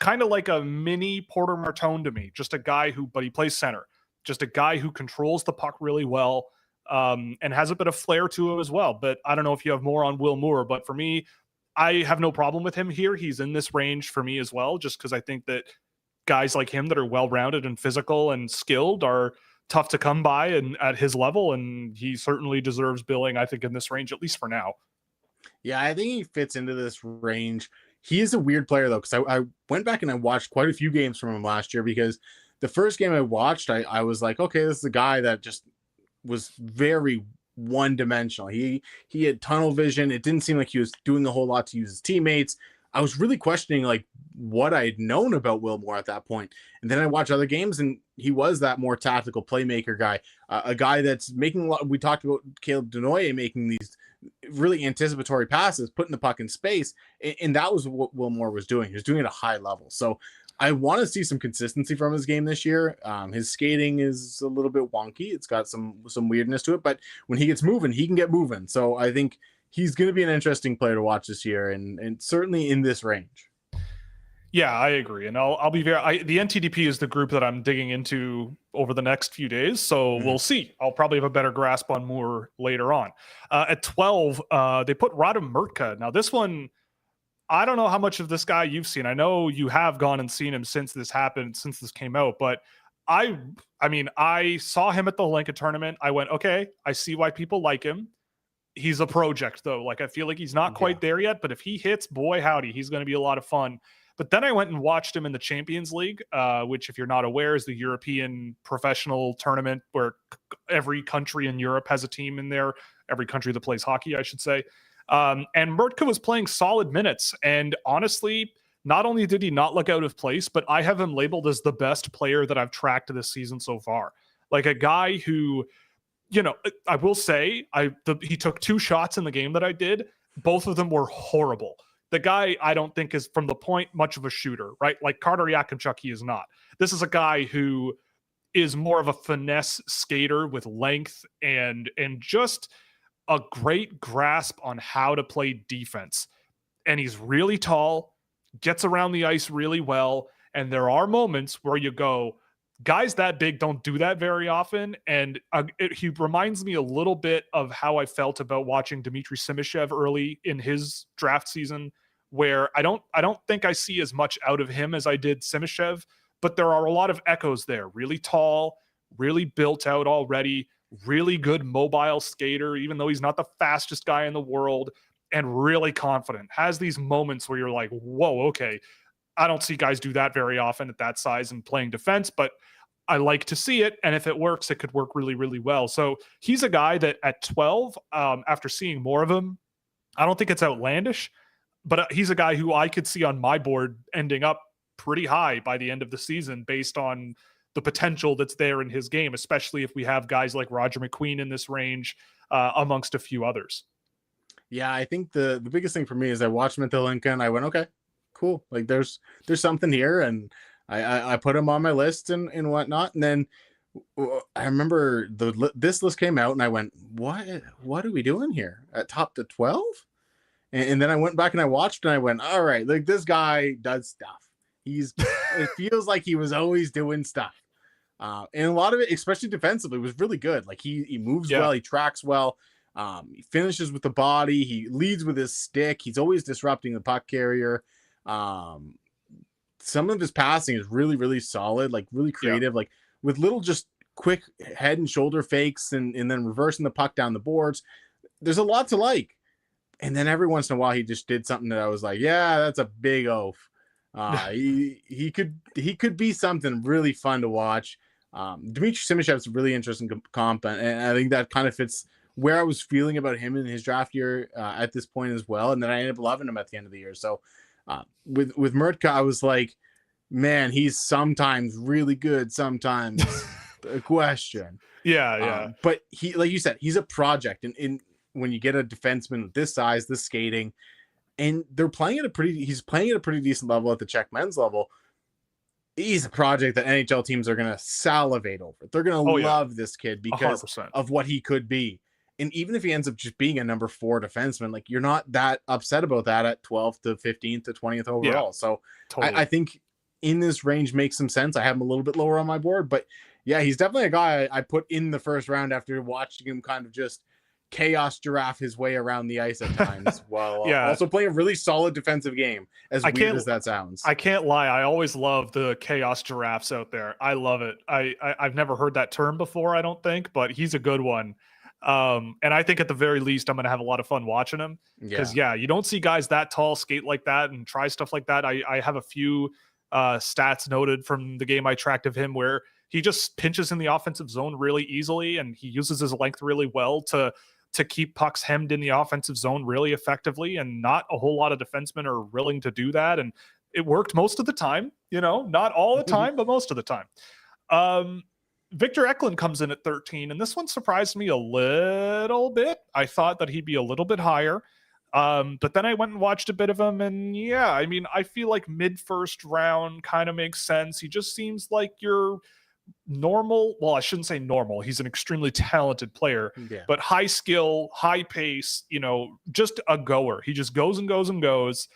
kind of like a mini Porter Martone to me, just a guy but he plays center. Just a guy who controls the puck really well and has a bit of flair to him as well. But I don't know if you have more on Will Moore, but for me, I have no problem with him here. He's in this range for me as well, just because I think that guys like him that are well-rounded and physical and skilled are tough to come by and at his level, and he certainly deserves billing, I think, in this range, at least for now. Yeah, I think he fits into this range. He is a weird player, though, because I went back and I watched quite a few games from him last year, because the first game I watched, I was like, okay, this is a guy that just was very one-dimensional. He had tunnel vision. It didn't seem like he was doing a whole lot to use his teammates. I was really questioning like what I had known about Will Moore at that point. And then I watched other games, and he was that more tactical playmaker guy, a guy that's making a lot. We talked about Caleb Desnoyers making these really anticipatory passes, putting the puck in space. And that was what Wilmore was doing. He was doing it at a high level. So I want to see some consistency from his game this year. His skating is a little bit wonky. It's got some weirdness to it, but when he gets moving, he can get moving. So I think he's going to be an interesting player to watch this year, and certainly in this range. Yeah, I agree. And I'll be the NTDP is the group that I'm digging into over the next few days. So we'll see. I'll probably have a better grasp on Moore later on. At 12, they put Radim Mrtka. Now this one, I don't know how much of this guy you've seen. I know you have gone and seen him since this happened, since this came out, but I mean, I saw him at the Lincoln tournament. I went, okay, I see why people like him. He's a project though. Like, I feel like he's not quite there yet, but if he hits, boy, howdy, he's going to be a lot of fun. But then I went and watched him in the Champions League, which, if you're not aware, is the European professional tournament where every country in Europe has a team in there. Every country that plays hockey, I should say. And Mrtka was playing solid minutes. And honestly, not only did he not look out of place, but I have him labeled as the best player that I've tracked this season so far. Like a guy who, you know, I will say, he took 2 shots in the game that I did. Both of them were horrible. The guy, I don't think, is from the point much of a shooter, right? Like Carter Yakimchuk, he is not. This is a guy who is more of a finesse skater with length and just a great grasp on how to play defense. And he's really tall, gets around the ice really well. And there are moments where you go, guys that big don't do that very often. And he reminds me a little bit of how I felt about watching Dmitry Simishev early in his draft season, where I don't think I see as much out of him as I did Simishev, but there are a lot of echoes there. Really tall, really built out already, really good mobile skater, even though he's not the fastest guy in the world, and really confident. Has these moments where you're like, whoa, okay, I don't see guys do that very often at that size and playing defense, but I like to see it. And if it works, it could work really, really well. So he's a guy that at 12, after seeing more of him, I don't think it's outlandish, but he's a guy who I could see on my board ending up pretty high by the end of the season based on the potential that's there in his game, especially if we have guys like Roger McQueen in this range, amongst a few others. Yeah, I think the biggest thing for me is I watched him at the Lincoln. I went, okay, cool. Like there's something here, and I put him on my list and whatnot. And then I remember this list came out, and I went, what are we doing here at top to 12? And then I went back and I watched, and I went, all right, like this guy does stuff. It feels like he was always doing stuff. And a lot of it, especially defensively, was really good. Like he moves well, he tracks well. He finishes with the body. He leads with his stick. He's always disrupting the puck carrier. Some of his passing is really, really solid, like really creative, like with little just quick head and shoulder fakes and then reversing the puck down the boards. There's a lot to like. And then every once in a while, he just did something that I was like, yeah, that's a big oaf. He could be something really fun to watch. Dmitry Simishev is a really interesting comp, and I think that kind of fits where I was feeling about him in his draft year at this point as well. And then I ended up loving him at the end of the year. So with Mrtka, I was like, man, he's sometimes really good, sometimes a question. Yeah. But he, like you said, he's a project. And when you get a defenseman with this size, this skating, and he's playing at a pretty decent level at the Czech men's level, he's a project that NHL teams are going to salivate over. They're going to love this kid because 100%. of what he could be. And even if he ends up just being a number 4 defenseman, like you're not that upset about that at 12th to 15th to 20th overall. Yeah, so totally. I think in this range makes some sense. I have him a little bit lower on my board, but yeah, he's definitely a guy I put in the first round after watching him kind of just chaos giraffe his way around the ice at times while also playing a really solid defensive game, as weird as that sounds. I can't lie, I always love the chaos giraffes out there. I love it. I've never heard that term before, I don't think, but he's a good one. And I think at the very least I'm gonna have a lot of fun watching him, because you don't see guys that tall skate like that and try stuff like that. I have a few stats noted from the game I tracked of him where he just pinches in the offensive zone really easily, and he uses his length really well to keep pucks hemmed in the offensive zone really effectively, and not a whole lot of defensemen are willing to do that. And it worked most of the time, not all the time, but most of the time. Victor Eklund comes in at 13, and this one surprised me a little bit. I thought that he'd be a little bit higher. But then I went and watched a bit of him, and yeah, I mean, I feel like mid-first round kind of makes sense. He just seems like your normal, well, I shouldn't say normal. He's an extremely talented player, but high skill, high pace, just a goer. He just goes and goes and goes.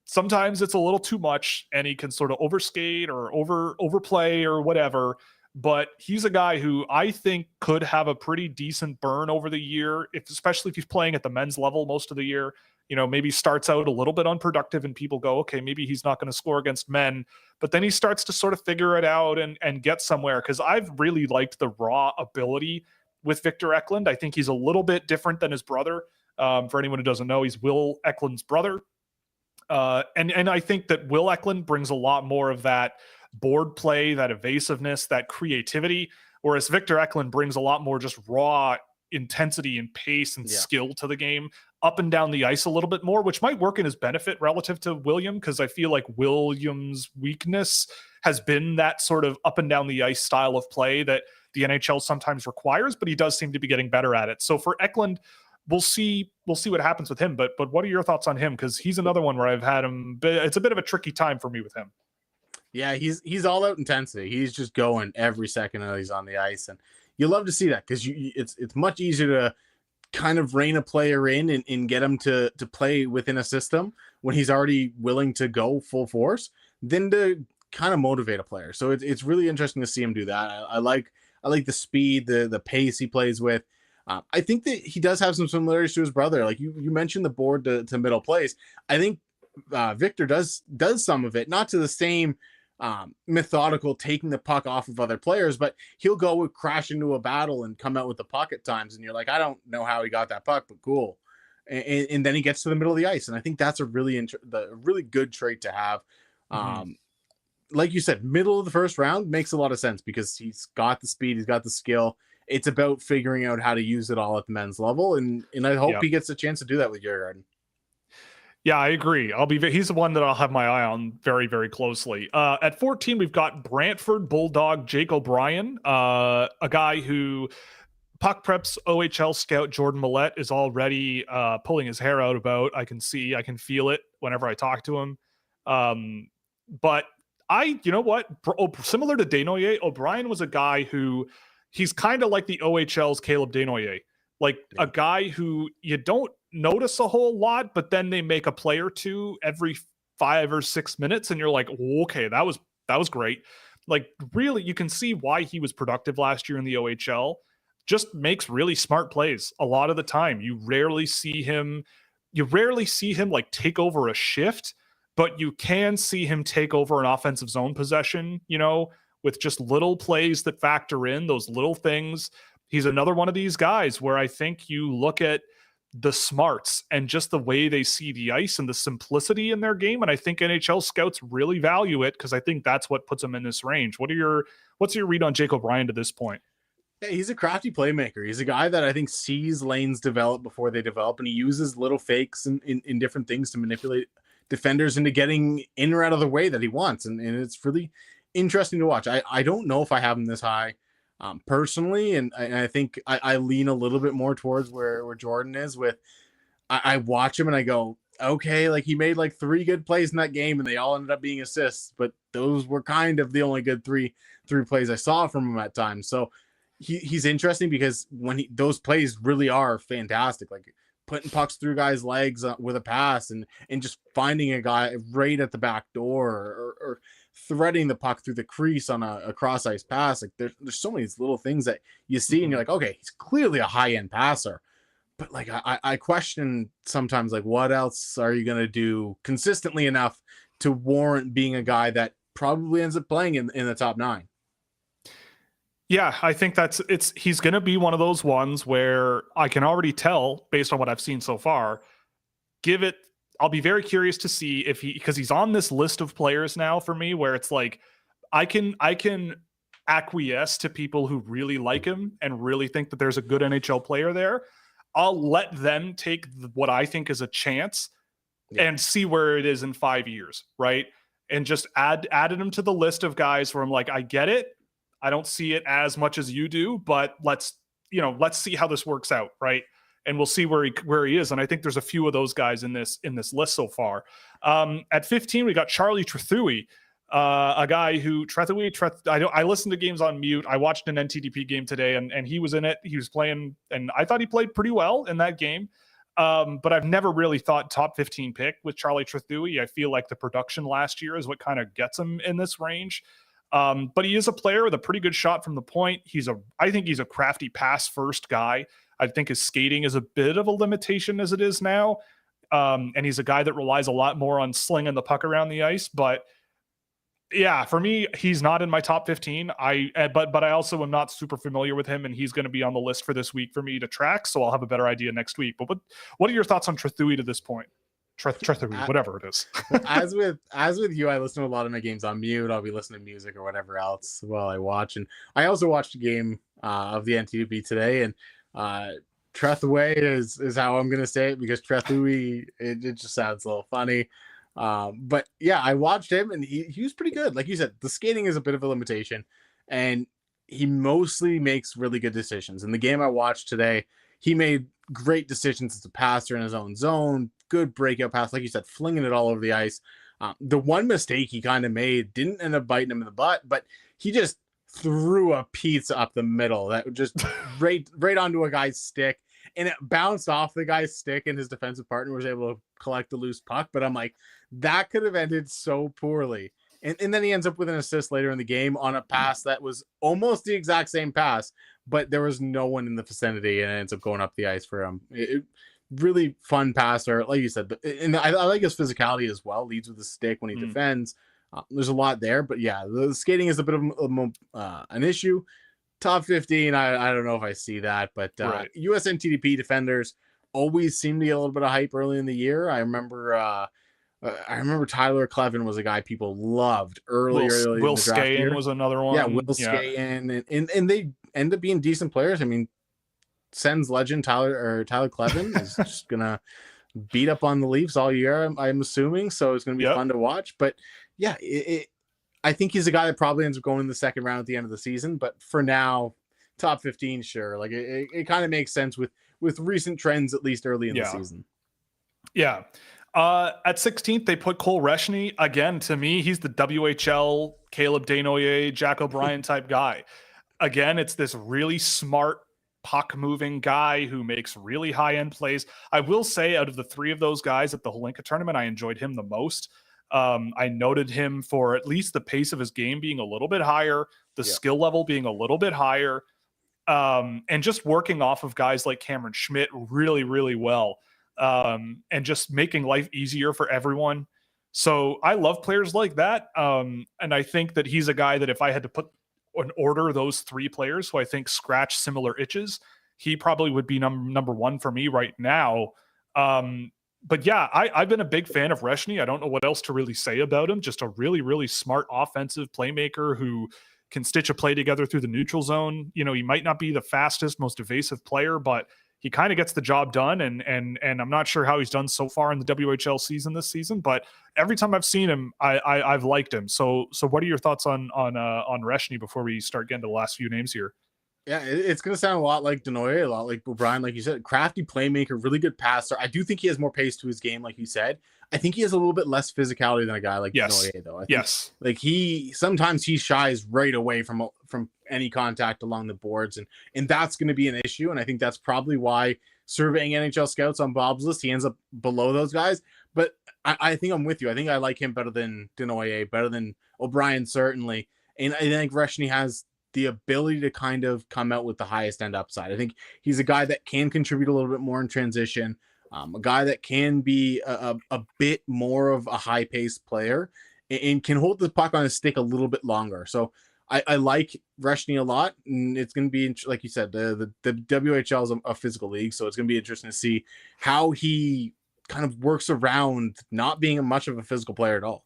Sometimes it's a little too much, and he can sort of overskate or overplay or whatever. But he's a guy who I think could have a pretty decent burn over the year, especially if he's playing at the men's level most of the year. Maybe starts out a little bit unproductive and people go, okay, maybe he's not going to score against men. But then he starts to sort of figure it out and get somewhere, because I've really liked the raw ability with Victor Eklund. I think he's a little bit different than his brother. For anyone who doesn't know, he's Will Eklund's brother. And I think that Will Eklund brings a lot more of that board play, that evasiveness, that creativity, whereas Victor Eklund brings a lot more just raw intensity and pace and skill to the game, up and down the ice a little bit more, which might work in his benefit relative to William, because I feel like William's weakness has been that sort of up and down the ice style of play that the NHL sometimes requires, but he does seem to be getting better at it. So for Eklund, we'll see what happens with him, but what are your thoughts on him? Because he's another one where I've had him, it's a bit of a tricky time for me with him. Yeah, he's all out intensity. He's just going every second that he's on the ice, and you love to see that, because it's much easier to kind of rein a player in and get him to play within a system when he's already willing to go full force than to kind of motivate a player. So it's really interesting to see him do that. I like the speed, the pace he plays with. I think that he does have some similarities to his brother. Like you mentioned the board to middle plays. I think Victor does some of it, not to the same methodical taking the puck off of other players, but he'll go crash into a battle and come out with the puck at times, and you're like, I don't know how he got that puck, but cool. And then he gets to the middle of the ice, and I think that's a really good trait to have. Like you said, middle of the first round makes a lot of sense, because he's got the speed, he's got the skill. It's about figuring out how to use it all at the men's level, and I hope he gets a chance to do that with Djurgården. Yeah, I agree. He's the one that I'll have my eye on very, very closely. At 14, we've got Brantford Bulldog Jake O'Brien, a guy who Puck Prep's OHL scout Jordan Millette is already pulling his hair out about. I can feel it whenever I talk to him. But you know what? Similar to Desnoyers, O'Brien was a guy who he's kind of like the OHL's Caleb Desnoyers, like a guy who you don't notice a whole lot, but then they make a play or two every 5 or 6 minutes, and you're like, okay, that was great. Like, really, you can see why he was productive last year in the OHL. Just makes really smart plays a lot of the time. You rarely see him like take over a shift, but you can see him take over an offensive zone possession, with just little plays that factor in those little things. He's another one of these guys where I think you look at the smarts and just the way they see the ice and the simplicity in their game, and I think NHL scouts really value it, because I think that's what puts them in this range. What's your read on Jake O'Brien to this point? Yeah, he's a crafty playmaker. He's a guy that I think sees lanes develop before they develop, and he uses little fakes in different things to manipulate defenders into getting in or out of the way that he wants, and it's really interesting to watch. I don't know if I have him this high personally, and I think I lean a little bit more towards where Jordan is with. I watch him and I go, okay, like he made like 3 good plays in that game, and they all ended up being assists, but those were kind of the only good three plays I saw from him at times. So he's interesting, because when those plays really are fantastic, like putting pucks through guys' legs with a pass, and just finding a guy right at the back door, or threading the puck through the crease on a cross ice pass. Like there's so many little things that you see, and you're like, okay, he's clearly a high end passer, but like I question sometimes, like, what else are you gonna do consistently enough to warrant being a guy that probably ends up playing in the top 9? Yeah, I think he's going to be one of those ones where I can already tell, based on what I've seen so far, I'll be very curious to see because he's on this list of players now for me, where it's like, I can acquiesce to people who really like him and really think that there's a good NHL player there. I'll let them take what I think is a chance and see where it is in 5 years. Right. And just added him to the list of guys where I'm like, I get it. I don't see it as much as you do, but let's see how this works out, right? And we'll see where he is. And I think there's a few of those guys in this list so far. At 15, we got Charlie Trethewey, a guy who I listened to games on mute. I watched an NTDP game today, and he was in it. He was playing, and I thought he played pretty well in that game. But I've never really thought top 15 pick with Charlie Trethewey. I feel like the production last year is what kind of gets him in this range. But he is a player with a pretty good shot from the point. I think he's a crafty pass first guy. I think his skating is a bit of a limitation as it is now. And he's a guy that relies a lot more on slinging the puck around the ice. But yeah, for me, he's not in my top 15. But I also am not super familiar with him, and he's going to be on the list for this week for me to track. So I'll have a better idea next week. But what are your thoughts on Trethewey to this point? Trethewey, whatever it is. as with you, I listen to a lot of my games on mute. I'll be listening to music or whatever else while I watch. And I also watched a game of the NTDP today, and Trethewey is how I'm gonna say it, because Trethewey, it just sounds a little funny. But yeah, I watched him, and he was pretty good. Like you said, the skating is a bit of a limitation, and he mostly makes really good decisions. In the game I watched today, he made great decisions as a passer in his own zone. Good breakout pass, like you said, flinging it all over the ice. The one mistake he kind of made didn't end up biting him in the butt, but he just threw a pizza up the middle that just right onto a guy's stick, and it bounced off the guy's stick, and his defensive partner was able to collect the loose puck. But I'm like, that could have ended so poorly. And then he ends up with an assist later in the game on a pass that was almost the exact same pass, but there was no one in the vicinity, and it ends up going up the ice for him. Really fun passer, like you said. And I like his physicality as well. Leads with the stick when he defends. There's a lot there, but yeah, the skating is a bit of an issue. Top 15, I don't know if I see that, but right. US NTDP defenders always seem to get a little bit of hype early in the year. I remember Tyler Clevin was a guy people loved early Will in the draft year. was another one. Yeah, Will Skayen, and they end up being decent players. I mean, Sens legend Tyler Clevin is just gonna beat up on the Leafs all year, I'm assuming. So it's gonna be fun to watch. But yeah, I think he's a guy that probably ends up going in the second round at the end of the season. But for now, top 15, sure. Like it kind of makes sense with recent trends, at least early in the season. Yeah. At 16th, they put Cole Reschny. Again, to me, he's the WHL Caleb Desnoyers, Jack O'Brien type guy. Again, it's this really smart puck moving guy who makes really high end plays. I will say, out of the three of those guys at the Holinka tournament, I enjoyed him the most. I noted him for at least the pace of his game being a little bit higher, the skill level being a little bit higher, and just working off of guys like Cameron Schmidt really, really well, and just making life easier for everyone. So I love players like that. And I think that he's a guy that if I had to put an order those three players who I think scratch similar itches, he probably would be number one for me right now. But yeah, I've been a big fan of Reschny. I don't know what else to really say about him. Just a really, really smart offensive playmaker who can stitch a play together through the neutral zone. You know, he might not be the fastest, most evasive player, but he kind of gets the job done. And I'm not sure how he's done so far in the WHL season this season, but every time I've seen him, I've liked him. So what are your thoughts on Reschny before we start getting to the last few names here? Yeah, it's going to sound a lot like Desnoyers, a lot like O'Brien, like you said. Crafty playmaker, really good passer. I do think he has more pace to his game, like you said. I think he has a little bit less physicality than a guy like Desnoyers, though. I think, like sometimes he shies right away from any contact along the boards, and that's going to be an issue. And I think that's probably why surveying NHL scouts on Bob's list, he ends up below those guys. But I think I'm with you. I think I like him better than Desnoyers, better than O'Brien, certainly. And I think Reschny has the ability to kind of come out with the highest end upside. I think he's a guy that can contribute a little bit more in transition, a guy that can be a bit more of a high paced player and can hold the puck on his stick a little bit longer. So I like Reschny a lot, and it's going to be, like you said, the WHL is a physical league. So it's going to be interesting to see how he kind of works around not being much of a physical player at all.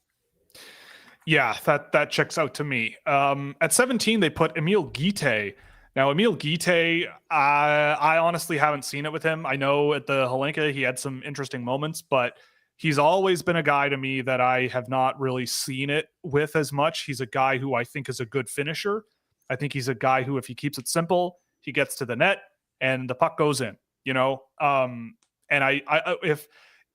Yeah, that checks out to me. At 17, they put Emil Guite. Now, Emil Guite, I honestly haven't seen it with him. I know at the Holinka, he had some interesting moments, but he's always been a guy to me that I have not really seen it with as much. He's a guy who I think is a good finisher. I think he's a guy who, if he keeps it simple, he gets to the net and the puck goes in,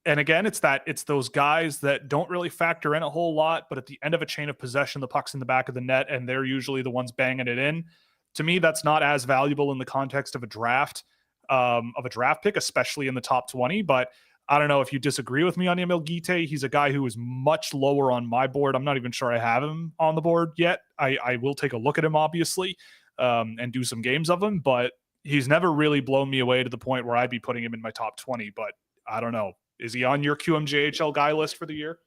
and again, it's those guys that don't really factor in a whole lot, but at the end of a chain of possession, the puck's in the back of the net and they're usually the ones banging it in. To me, that's not as valuable in the context of a draft pick, especially in the top 20. But I don't know if you disagree with me on Emil Guite. He's a guy who is much lower on my board. I'm not even sure I have him on the board yet. I will take a look at him, obviously, and do some games of him, but he's never really blown me away to the point where I'd be putting him in my top 20. But I don't know. Is he on your QMJHL guy list for the year?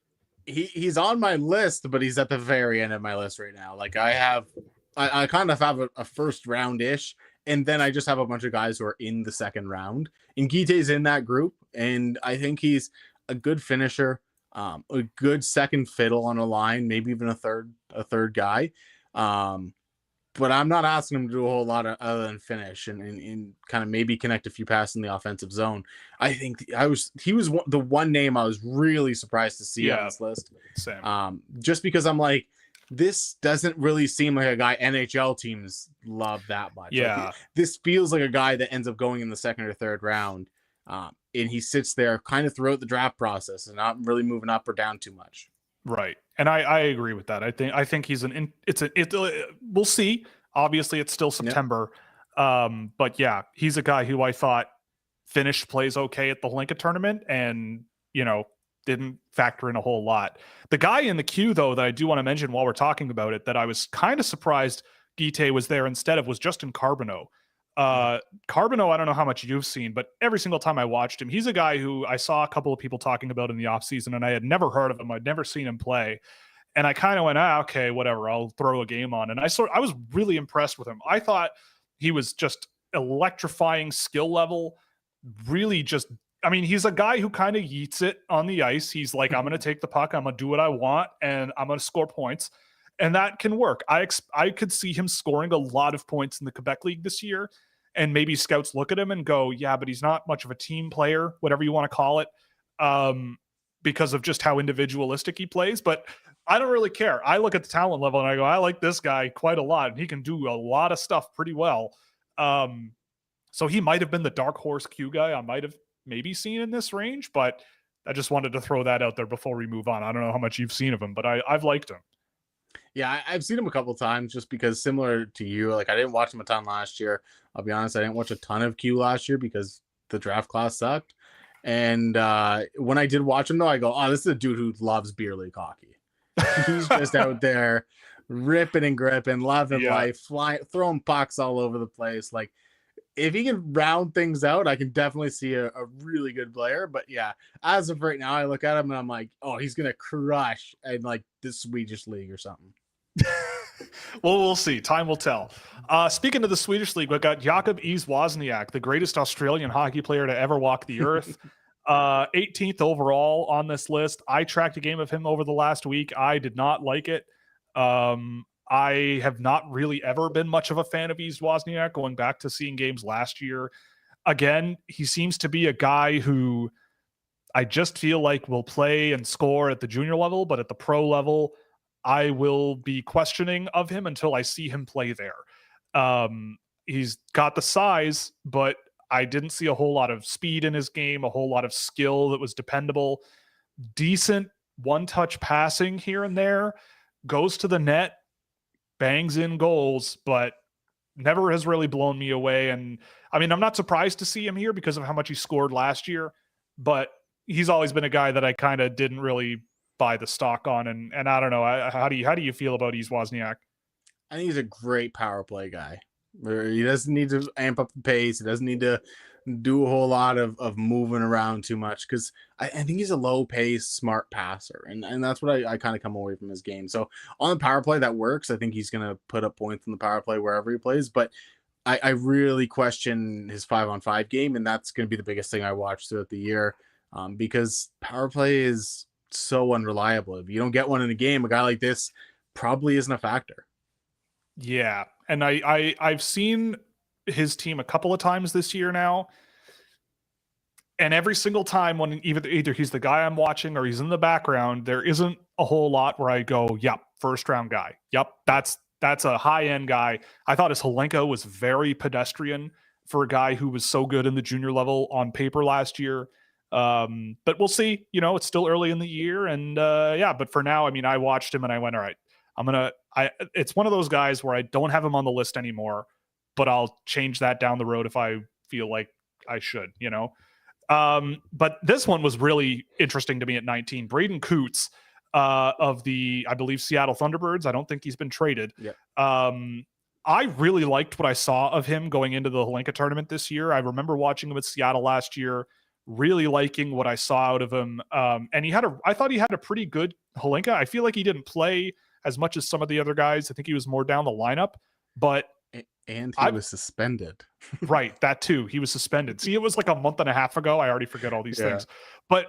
He's on my list, but he's at the very end of my list right now. Like I kind of have a first round-ish, and then I just have a bunch of guys who are in the second round. And Guite's in that group, and I think he's a good finisher, a good second fiddle on a line, maybe even a third guy. But I'm not asking him to do a whole lot other than finish and kind of maybe connect a few passes in the offensive zone. I think he was the one name I was really surprised to see on this list. Same. Just because I'm like, this doesn't really seem like a guy NHL teams love that much. Yeah. Like, this feels like a guy that ends up going in the second or third round. And he sits there kind of throughout the draft process and not really moving up or down too much. Right. And I agree with that. I think he's we'll see. Obviously it's still September. Yep. But yeah, he's a guy who I thought finished plays okay at the Lincoln tournament and, didn't factor in a whole lot. The guy in the queue though, that I do want to mention while we're talking about it, that I was kind of surprised Guite was there instead of, was Justin Carbonneau. Carbonneau, I don't know how much you've seen, but every single time I watched him, he's a guy who I saw a couple of people talking about in the offseason, and I had never heard of him. I'd never seen him play. And I kind of went, okay, whatever, I'll throw a game on. And I was really impressed with him. I thought he was just electrifying skill level, really just, he's a guy who kind of yeets it on the ice. He's like, I'm going to take the puck, I'm going to do what I want, and I'm going to score points. And that can work. I could see him scoring a lot of points in the Quebec League this year. And maybe scouts look at him and go, yeah, but he's not much of a team player, whatever you want to call it, because of just how individualistic he plays. But I don't really care. I look at the talent level and I go, I like this guy quite a lot. And he can do a lot of stuff pretty well. So he might have been the dark horse Q guy I might have maybe seen in this range. But I just wanted to throw that out there before we move on. I don't know how much you've seen of him, but I've liked him. Yeah, I've seen him a couple of times just because, similar to you, like I didn't watch him a ton last year. I'll be honest, I didn't watch a ton of Q last year because the draft class sucked. And when I did watch him, though, I go, oh, this is a dude who loves beer league hockey. He's just out there ripping and gripping, loving life, flying, throwing pucks all over the place. Like, if he can round things out, I can definitely see a really good player. But yeah, as of right now, I look at him and I'm like, oh, he's going to crush in like the Swedish league or something. Well, we'll see. Time will tell. Speaking of the Swedish league, we got Jakob Ihs-Wozniak, the greatest Australian hockey player to ever walk the earth. 18th overall on this list. I tracked a game of him over the last week. I did not like it. I have not really ever been much of a fan of Ihs-Wozniak, going back to seeing games last year. Again, he seems to be a guy who I just feel like will play and score at the junior level, but at the pro level, I will be questioning of him until I see him play there. He's got the size, but I didn't see a whole lot of speed in his game, a whole lot of skill that was dependable. Decent one-touch passing here and there, goes to the net, bangs in goals, but never has really blown me away. And I'm not surprised to see him here because of how much he scored last year, but he's always been a guy that I kind of didn't really buy the stock on. And I don't know. How do you feel about Ihs-Wozniak? I think he's a great power play guy. He doesn't need to amp up the pace. He doesn't need to do a whole lot of moving around too much, because I think he's a low pace, smart passer. And that's what I kind of come away from his game. So on the power play, that works. I think he's going to put up points in the power play wherever he plays. But I really question his 5-on-5 game. And that's going to be the biggest thing I watch throughout the year, because power play is so unreliable. If you don't get one in a game, a guy like this probably isn't a factor. Yeah. And I've seen his team a couple of times this year now. And every single time when either he's the guy I'm watching or he's in the background, there isn't a whole lot where I go, yep, first round guy. Yep, that's that's a high-end guy. I thought his Hlinka was very pedestrian for a guy who was so good in the junior level on paper last year. But we'll see. It's still early in the year, and but for now, I mean, I watched him and I went, all right, it's one of those guys where I don't have him on the list anymore, but I'll change that down the road if I feel like I should, But this one was really interesting to me at 19. Brayden Cootes, of the, I believe, Seattle Thunderbirds. I don't think he's been traded. Yeah. I really liked what I saw of him going into the Hlinka tournament this year. I remember watching him at Seattle last year, really liking what I saw out of him. And I thought he had a pretty good Hlinka. I feel like he didn't play as much as some of the other guys. I think he was more down the lineup, but and he was suspended. Right, that too. He was suspended. See, it was like a month and a half ago. I already forget all these things. But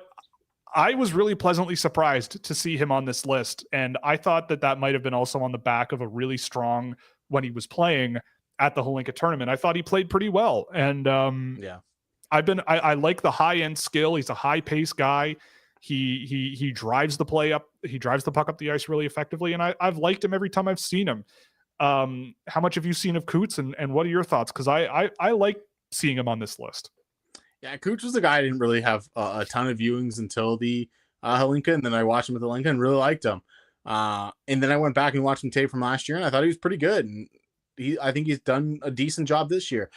I was really pleasantly surprised to see him on this list. And I thought that might have been also on the back of a really strong, when he was playing at the Hlinka tournament, I thought he played pretty well. And I like the high end skill. He's a high pace guy. He drives the play up. He drives the puck up the ice really effectively. And I've liked him every time I've seen him. How much have you seen of Cootes, and what are your thoughts? Because I like seeing him on this list. Yeah, Cootes was a guy I didn't really have a ton of viewings until the Hlinka, and then I watched him at the Hlinka and really liked him. And then I went back and watched him tape from last year, and I thought he was pretty good. And I think he's done a decent job this year.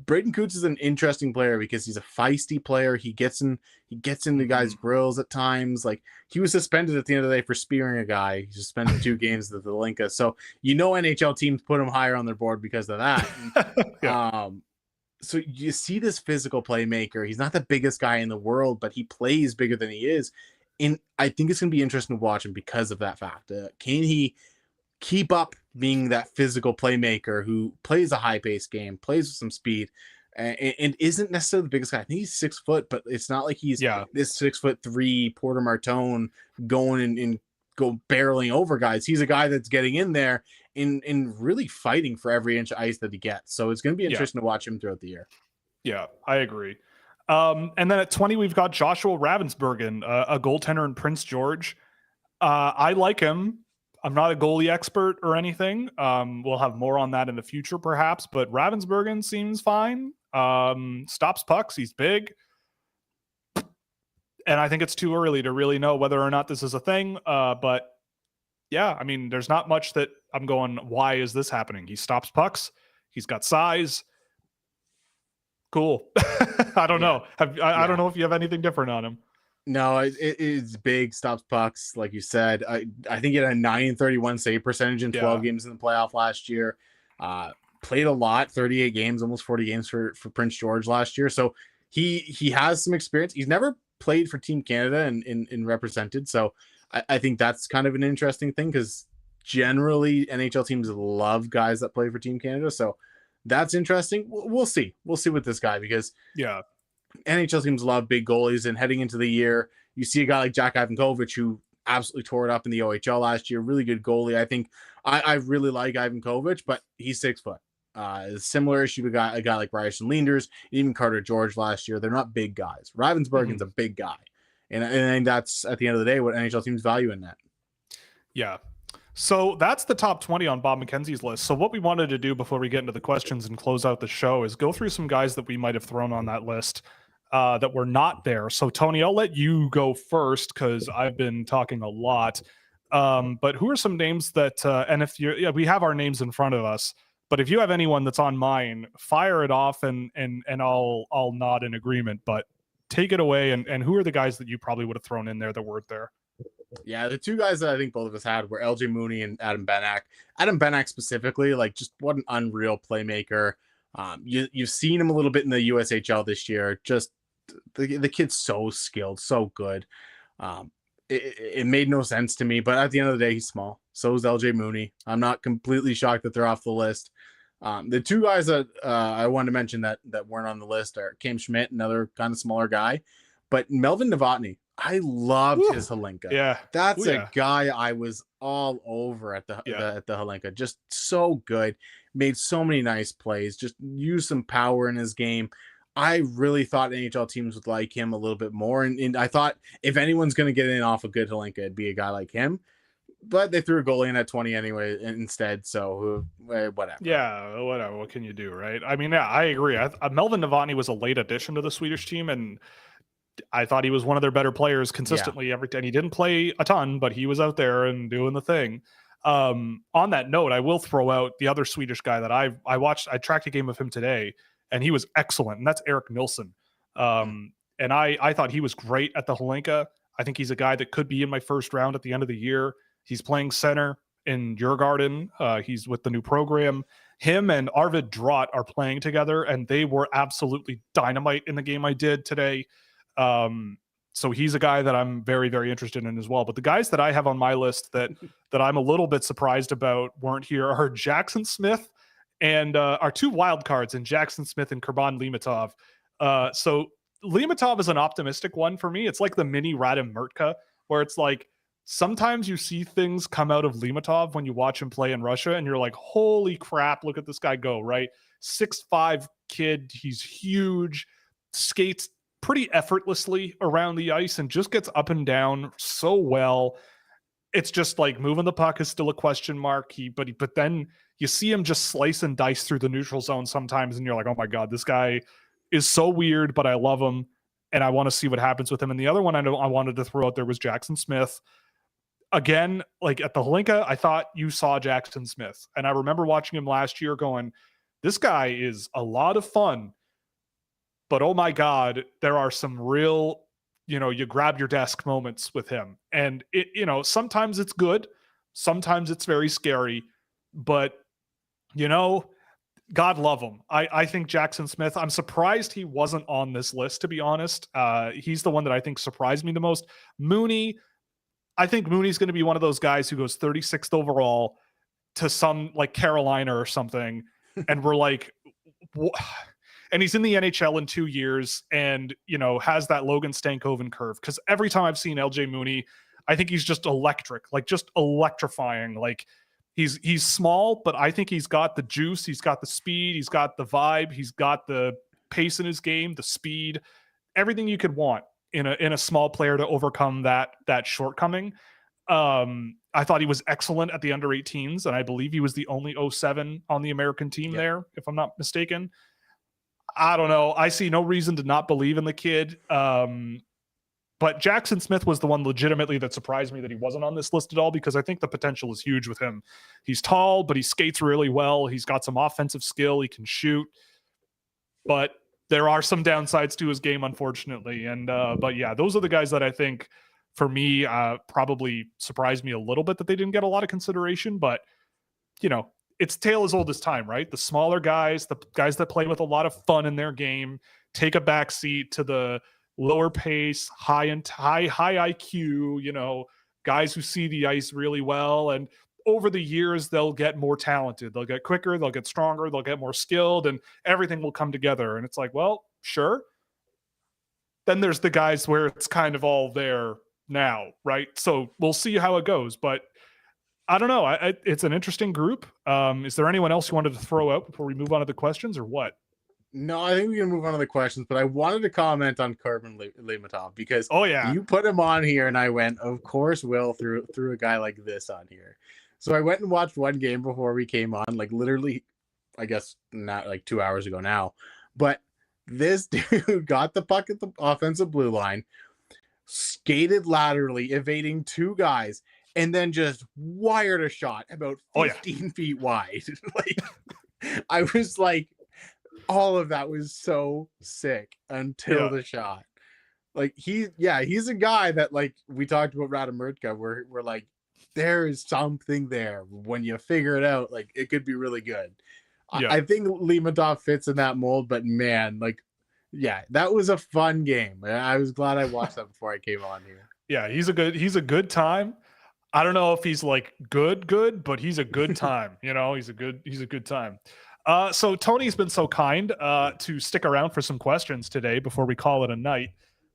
Brayden Cootes is an interesting player because he's a feisty player. He gets in the guys' grills at times. Like, he was suspended at the end of the day for spearing a guy. He suspended 2 games at the Hlinka. So NHL teams put him higher on their board because of that. So you see this physical playmaker. He's not the biggest guy in the world, but he plays bigger than he is. And I think it's going to be interesting to watch him because of that fact. Can he keep up being that physical playmaker who plays a high-paced game, plays with some speed, and isn't necessarily the biggest guy? I think he's 6 foot, but it's not like he's this 6'3" Porter Martone going and go barreling over guys. He's a guy that's getting in there and really fighting for every inch of ice that he gets. So it's going to be interesting to watch him throughout the year. Yeah, I agree. And then at 20, we've got Joshua Ravensburgen, a goaltender in Prince George. I like him. I'm not a goalie expert or anything. We'll have more on that in the future, perhaps. But Ravensburgen seems fine. Stops pucks. He's big. And I think it's too early to really know whether or not this is a thing. But yeah, I mean, there's not much that I'm going, why is this happening? He stops pucks. He's got size. Cool. I don't know. I don't know if you have anything different on him. No, it's big, stops pucks, like you said. I think he had a 931 save percentage in 12 games in the playoff last year. Played a lot, 38 games, almost 40 games for Prince George last year. So he has some experience. He's never played for Team Canada and represented. So I think that's kind of an interesting thing because generally NHL teams love guys that play for Team Canada. So that's interesting. We'll see. We'll see with this guy because NHL teams love big goalies, and heading into the year, you see a guy like Jack Ivankovic who absolutely tore it up in the OHL last year. Really good goalie. I think I really like Ivankovic, but he's 6 foot. Similar issue to a guy like Ryerson Leanders, even Carter George last year. They're not big guys. Ravensburgen's a big guy. And I think that's, at the end of the day, what NHL teams value in that. Yeah. So that's the top 20 on Bob McKenzie's list. So what we wanted to do before we get into the questions and close out the show is go through some guys that we might have thrown on that list that were not there. So Tony, I'll let you go first because I've been talking a lot. But who are some names that, and if we have our names in front of us, but if you have anyone that's on mine, fire it off and I'll nod in agreement, but take it away. And who are the guys that you probably would have thrown in there that weren't there? Yeah, the 2 guys that I think both of us had were LJ Mooney and Adam Benak. Adam Benak specifically, like, just what an unreal playmaker. You've seen him a little bit in the USHL this year. Just the kid's so skilled, so good. It made no sense to me, but at the end of the day, he's small. So is LJ Mooney. I'm not completely shocked that they're off the list. The 2 guys that I wanted to mention that weren't on the list are Cam Schmidt, another kind of smaller guy, but Melvin Novotny. I loved his Hlinka. Yeah, that's a guy I was all over at the Hlinka. Just so good, made so many nice plays. Just used some power in his game. I really thought NHL teams would like him a little bit more, and I thought if anyone's going to get in off a good Hlinka, it'd be a guy like him. but they threw a goalie in at 20 anyway instead. So whatever. Yeah, whatever. What can you do, right? I mean, yeah, I agree. Melvin Novotny was a late addition to the Swedish team, and I thought he was one of their better players consistently every time. He didn't play a ton, but he was out there and doing the thing. On that note, I will throw out the other Swedish guy that I watched. I tracked a game of him today, and he was excellent, and that's Erik Nilsson. And I thought he was great at the Holinka. I think he's a guy that could be in my first round at the end of the year. He's playing center in Djurgården. He's with the new program. Him and Arvid Drott are playing together, and they were absolutely dynamite in the game I did today. So he's a guy that I'm very, very interested in as well. But the guys that I have on my list that I'm a little bit surprised about weren't here are Jackson Smith and our two wild cards in Jackson Smith and Kurban Limatov. So Limatov is an optimistic one for me. It's like the mini Radim Mrtka, where it's like sometimes you see things come out of Limatov when you watch him play in Russia, and you're like, holy crap, look at this guy go, right? 6'5" kid, he's huge, skates pretty effortlessly around the ice and just gets up and down so well. It's just like moving the puck is still a question mark. But then you see him just slice and dice through the neutral zone sometimes, and you're like, oh my God, this guy is so weird, but I love him, and I want to see what happens with him. And the other one I wanted to throw out there was Jackson Smith. Again, like at the Holinka, I thought you saw Jackson Smith, and I remember watching him last year going, this guy is a lot of fun, but oh my God, there are some real, you grab your desk moments with him. And sometimes it's good, sometimes it's very scary, but God love him. I think Jackson Smith, I'm surprised he wasn't on this list, to be honest. He's the one that I think surprised me the most. Mooney, I think Mooney's going to be one of those guys who goes 36th overall to some like Carolina or something. And we're like, and he's in the NHL in 2 years and, has that Logan Stankoven curve. Because every time I've seen LJ Mooney, I think he's just electric, like just electrifying. Like, he's small, but I think he's got the juice. He's got the speed. He's got the vibe. He's got the pace in his game, the speed, everything you could want in a small player to overcome that shortcoming. I thought he was excellent at the under 18s, and I believe he was the only 07 on the American team there, if I'm not mistaken. I don't know. I see no reason to not believe in the kid. But Jackson Smith was the one legitimately that surprised me that he wasn't on this list at all, because I think the potential is huge with him. He's tall, but he skates really well. He's got some offensive skill. He can shoot. But there are some downsides to his game, unfortunately. And but yeah, those are the guys that I think, for me, probably surprised me a little bit that they didn't get a lot of consideration. But, it's tale as old as time, right? The smaller guys, the guys that play with a lot of fun in their game, take a back seat to the lower pace, high IQ, guys who see the ice really well. And over the years, they'll get more talented. They'll get quicker. They'll get stronger. They'll get more skilled, and everything will come together. And it's like, well, sure. Then there's the guys where it's kind of all there now, right? So we'll see how it goes. But I don't know. It's an interesting group. Is there anyone else you wanted to throw out before we move on to the questions, or what? No, I think we can move on to the questions, but I wanted to comment on Kurban Limatov because you put him on here, and I went, of course, Will threw a guy like this on here. So I went and watched one game before we came on, like literally, I guess not like 2 hours ago now, but this dude got the puck at the offensive blue line, skated laterally, evading two guys, and then just wired a shot about 15 feet wide. Like, I was like, all of that was so sick until the shot. Like, he's a guy that, like, we talked about Radim Mrtka, where we're like, there is something there. When you figure it out, like, it could be really good. I think Limatov fits in that mold, but man, like, that was a fun game. I was glad I watched that before I came on here. Yeah, he's a good time. I don't know if he's like good, but he's a good time. He's a good time. So Tony's been so kind to stick around for some questions today before we call it a night.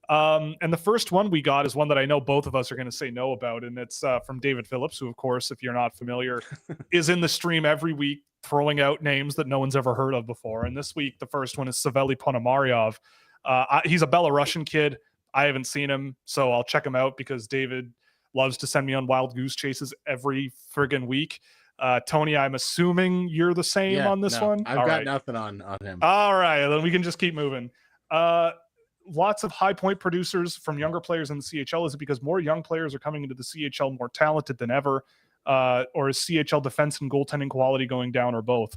And the first one we got is one that I know both of us are going to say no about, and it's from David Phillips, who, of course, if you're not familiar, is in the stream every week throwing out names that no one's ever heard of before. And this week, the first one is Savely Ponomaryov. He's a Belarusian kid. I haven't seen him, so I'll check him out because David loves to send me on wild goose chases every friggin' week. Tony, I'm assuming you're the same on this one. I've got nothing on him. All right, then we can just keep moving. Lots of high point producers from younger players in the CHL. Is it because more young players are coming into the CHL more talented than ever? Or is CHL defense and goaltending quality going down, or both?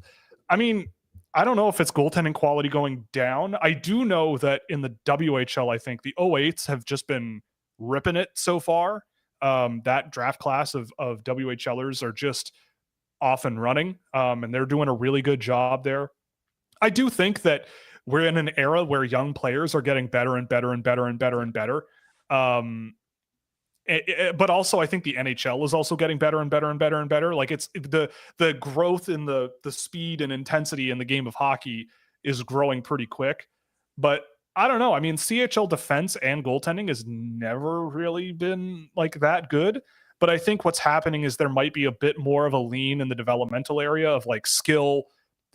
I mean, I don't know if it's goaltending quality going down. I do know that in the WHL, I think the 08s have just been ripping it so far. That draft class of WHLers are just off and running, and they're doing a really good job there. I do think that we're in an era where young players are getting better and better and better and better and better. But also I think the NHL is also getting better and better and better and better. Like it's the growth in the speed and intensity in the game of hockey is growing pretty quick. But I don't know. I mean, CHL defense and goaltending has never really been like that good. But I think what's happening is there might be a bit more of a lean in the developmental area of like skill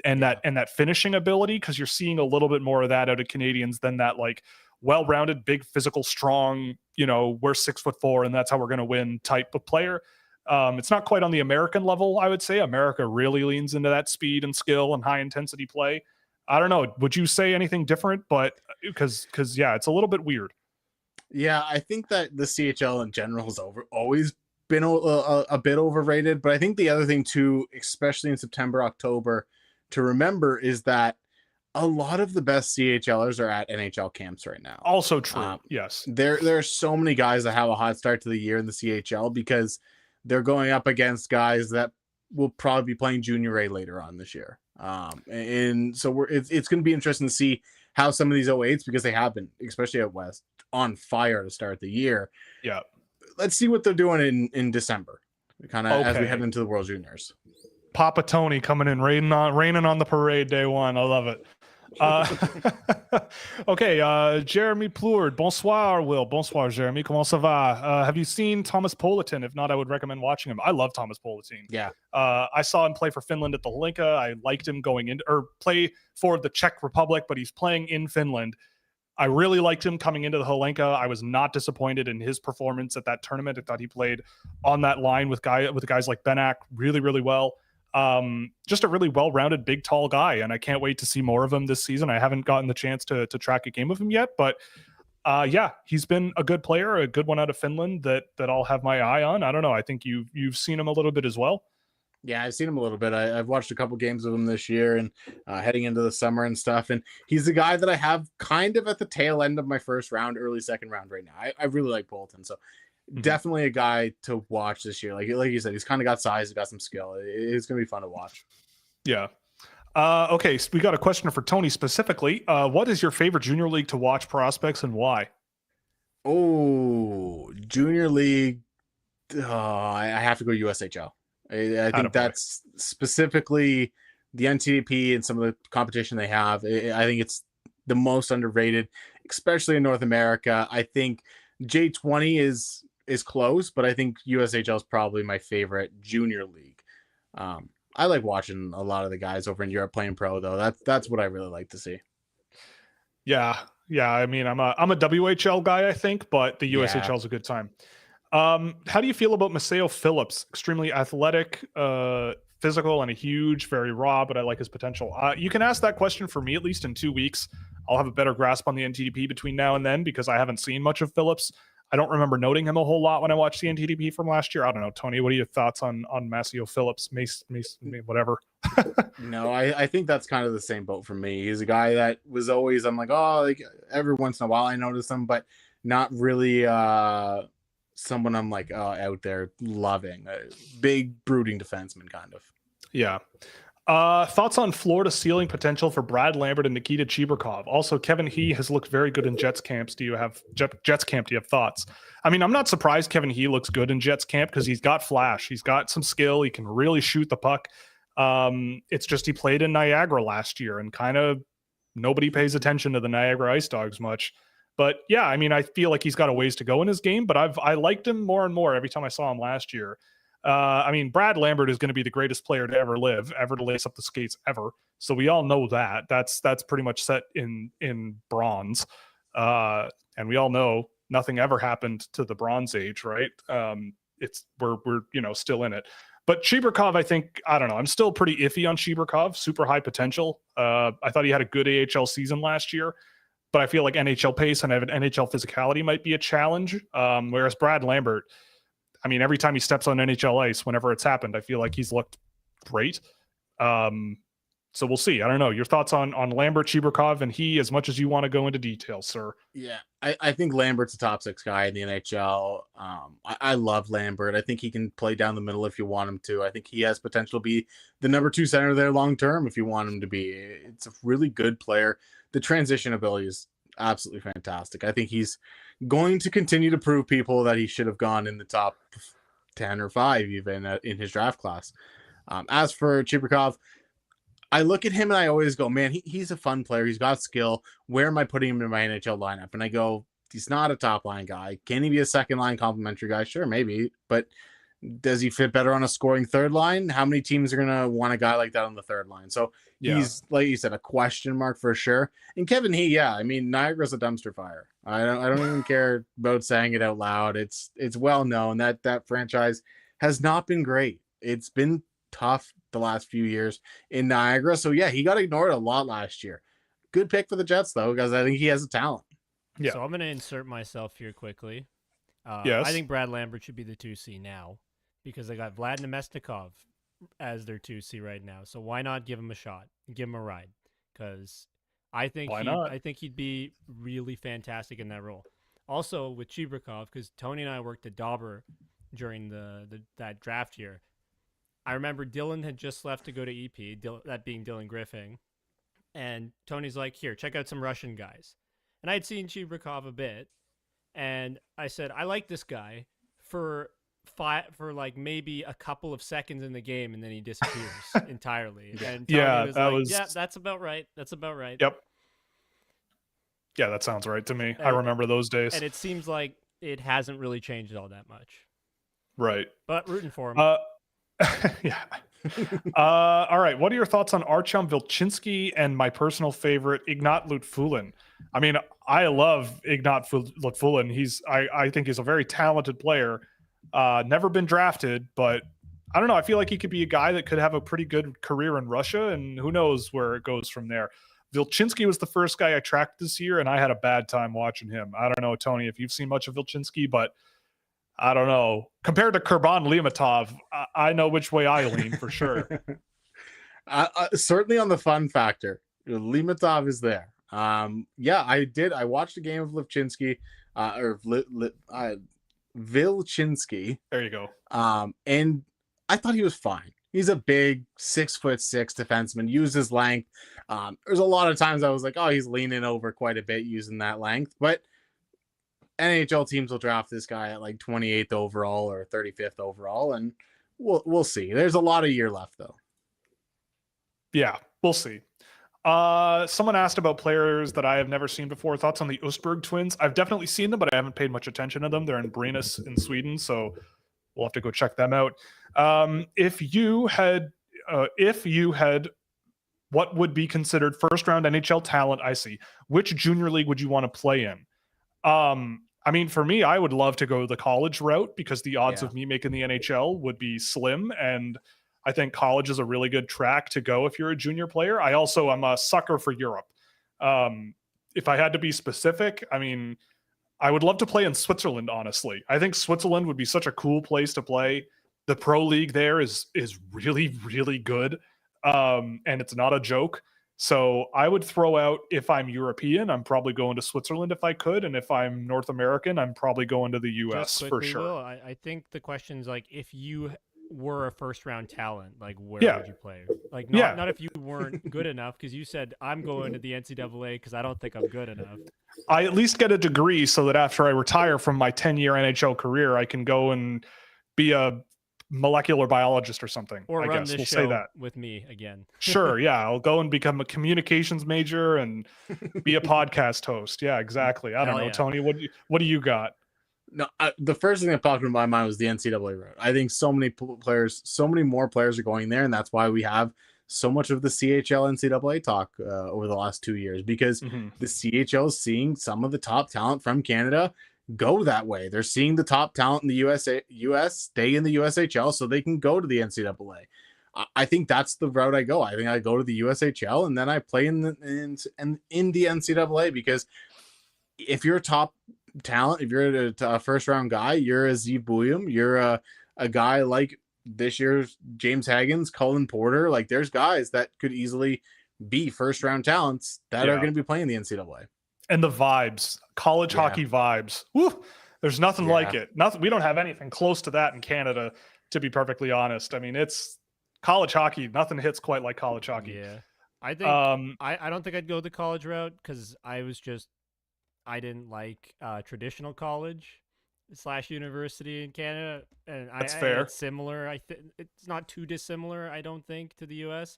and that finishing ability, because you're seeing a little bit more of that out of Canadians than that like well-rounded, big, physical, strong, we're 6'4" and that's how we're going to win type of player. It's not quite on the American level, I would say. America really leans into that speed and skill and high intensity play. I don't know. Would you say anything different? But because it's a little bit weird. Yeah, I think that the CHL in general has always been a bit overrated. But I think the other thing too, especially in September, October, to remember is that a lot of the best CHLers are at NHL camps right now. Also true. Yes. There are so many guys that have a hot start to the year in the CHL because they're going up against guys that will probably be playing Junior A later on this year. And so it's going to be interesting to see how some of these 08s, because they have been, especially at West, on fire to start the year. Yeah. Let's see what they're doing in December, kind of as we head into the World Juniors. Papa Tony coming in, raining on the parade day one. I love it. Okay, Jeremy Plourde. Bonsoir, Will. Bonsoir, Jeremy. Comment ça va? Have you seen Thomas Politin? If not, I would recommend watching him. I love Thomas Politin. Yeah. I saw him play for Finland at the Hlinka. I liked him play for the Czech Republic, but he's playing in Finland. I really liked him coming into the Hlinka. I was not disappointed in his performance at that tournament. I thought he played on that line with guys like Benak really, really well. Just a really well-rounded, big, tall guy, and I can't wait to see more of him this season. I haven't gotten the chance to track a game of him yet, but he's been a good player, a good one out of Finland that I'll have my eye on. I don't know. I think you've seen him a little bit as well. Yeah, I've seen him a little bit. I've watched a couple games of him this year and heading into the summer and stuff. And he's the guy that I have kind of at the tail end of my first round, early second round right now. I really like Bolton. So definitely a guy to watch this year. Like you said, he's kind of got size, he's got some skill. It's going to be fun to watch. Yeah. Okay, so we got a question for Tony specifically. What is your favorite junior league to watch prospects and why? Oh, junior league. I have to go USHL. I think that's specifically the NTDP and some of the competition they have. I think it's the most underrated, especially in North America. I think J20 is close, but I think USHL is probably my favorite junior league. I like watching a lot of the guys over in Europe playing pro, though. That's what I really like to see. Yeah. I mean, I'm a WHL guy, I think, but the USHL is a good time. How do you feel about Maceo Phillips? Extremely athletic, physical, and a huge, very raw, but I like his potential. You can ask that question for me at least in 2 weeks. I'll have a better grasp on the NTDP between now and then because I haven't seen much of Phillips. I don't remember noting him a whole lot when I watched the NTDP from last year. I don't know, Tony, what are your thoughts on Maceo Phillips? Mace, whatever. No, I think that's kind of the same boat for me. He's a guy that was always, I'm like, every once in a while I notice him, but not really someone I'm like out there loving. A big brooding defenseman kind of. Yeah. Thoughts on Florida ceiling potential for Brad Lambert and Nikita Chibrikov? Also, Kevin He has looked very good in Jets camp. Do you have thoughts? I mean, I'm not surprised Kevin He looks good in Jets camp because he's got flash. He's got some skill. He can really shoot the puck. It's just he played in Niagara last year and kind of nobody pays attention to the Niagara Ice Dogs much. But yeah, I mean, I feel like he's got a ways to go in his game, but I liked him more and more every time I saw him last year. I mean, Brad Lambert is going to be the greatest player to ever live, ever to lace up the skates ever. So we all know that. That's pretty much set in bronze. And we all know nothing ever happened to the Bronze Age, right? We're still in it. But Chibrikov, I think, I don't know. I'm still pretty iffy on Chibrikov. Super high potential. I thought he had a good AHL season last year, but I feel like NHL pace and NHL physicality might be a challenge. Whereas Brad Lambert, I mean, every time he steps on NHL ice, whenever it's happened, I feel like he's looked great. So we'll see. I don't know. Your thoughts on Lambert, Chibrikov, and he, as much as you want to go into details, sir. Yeah, I think Lambert's a top 6 guy in the NHL. I love Lambert. I think he can play down the middle if you want him to. I think he has potential to be the number 2 center there long term if you want him to be. It's a really good player. The transition ability is absolutely fantastic. I think he's going to continue to prove people that he should have gone in the top 10 or 5 even in his draft class. As for Chibrikov, I look at him and I always go, man, he's a fun player. He's got skill. Where am I putting him in my NHL lineup? And I go, he's not a top line guy. Can he be a second line complimentary guy? Sure, maybe. But does he fit better on a scoring third line? How many teams are going to want a guy like that on the third line? So he's, like you said, a question mark for sure. And Kevin He, yeah, I mean, Niagara's a dumpster fire. I don't even care about saying it out loud. It's well known that franchise has not been great. It's been tough the last few years in Niagara. So yeah, he got ignored a lot last year. Good pick for the Jets though, because I think he has a talent. Yeah. So I'm going to insert myself here quickly. Yes. I think Brad Lambert should be the 2C now because they got Vlad Nemestikov as their 2C right now. So why not give him a shot and give him a ride? Because I think he'd be really fantastic in that role. Also with Chibrikov, because Tony and I worked at Dauber during that draft year. I remember Dylan had just left to go to EP, that being Dylan Griffin. And Tony's like, here, check out some Russian guys. And I'd seen Chibrikov a bit. And I said, I like this guy for like maybe a couple of seconds in the game, and then he disappears entirely. And Tony was yeah, that's about right. That's about right. Yep. Yeah, that sounds right to me. I remember those days. And it seems like it hasn't really changed all that much. Right. But rooting for him. Yeah. All right. What are your thoughts on Artyom Vilchinsky and my personal favorite, Ignat Lutfulin? I mean, I love Ignat Lutfulin. I think he's a very talented player. Never been drafted, but I don't know. I feel like he could be a guy that could have a pretty good career in Russia, and who knows where it goes from there. Vilchinsky was the first guy I tracked this year, and I had a bad time watching him. I don't know, Tony, if you've seen much of Vilchinsky, but I don't know. Compared to Kurban Limatov, I know which way I lean for sure. Certainly on the fun factor, Limatov is there. Yeah, I did. I watched a game of Vilchinsky, Vilchinsky. There you go. And I thought he was fine. He's a big 6'6" defenseman, uses length. There's a lot of times I was like, oh, he's leaning over quite a bit using that length, but NHL teams will draft this guy at like 28th overall or 35th overall, and we'll see. There's a lot of year left though. Yeah, we'll see. Someone asked about players that I have never seen before. Thoughts on the Östberg twins? I've definitely seen them, but I haven't paid much attention to them. They're in Brynäs in Sweden, so we'll have to go check them out. If you had, what would be considered first round NHL talent? I see. Which junior league would you want to play in? I mean, for me, I would love to go the college route because the odds of me making the NHL would be slim. And I think college is a really good track to go if you're a junior player. I'm a sucker for Europe. If I had to be specific, I mean, I would love to play in Switzerland, honestly. I think Switzerland would be such a cool place to play. The pro league there is really, really good. And it's not a joke. So I would throw out, if I'm European, I'm probably going to Switzerland if I could. And if I'm North American, I'm probably going to the US for sure. Will, I think the question's like, if you were a first round talent, like where would you play? Like not if you weren't good enough, because you said I'm going to the NCAA because I don't think I'm good enough. I at least get a degree so that after I retire from my 10-year NHL career, I can go and be a molecular biologist or something. Or I run guess this we'll show say that with me again. Sure, yeah, I'll go and become a communications major and be a podcast host. Yeah, exactly. I don't know, Tony. What do you got? No, the first thing that popped into my mind was the NCAA route. I think so many more players are going there, and that's why we have so much of the CHL NCAA talk over the last 2 years, because the CHL is seeing some of the top talent from Canada go that way. They're seeing the top talent in the US stay in the USHL so they can go to the NCAA. I think that's the route I go. I think I go to the USHL and then I play in the NCAA, because if you're a top talent, if you're a first round guy, you're a Zeev Buium, you're a guy like this year's James Hagens, Cullen Porter. Like, there's guys that could easily be first round talents that are going to be playing the NCAA. And the vibes, college hockey vibes. Woo, there's nothing like it. Nothing. We don't have anything close to that in Canada, to be perfectly honest. I mean, it's college hockey. Nothing hits quite like college hockey. Yeah. I think I don't think I'd go the college route, because I didn't like traditional college / university in Canada, and that's fair. It's similar. It's not too dissimilar, I don't think, to the US.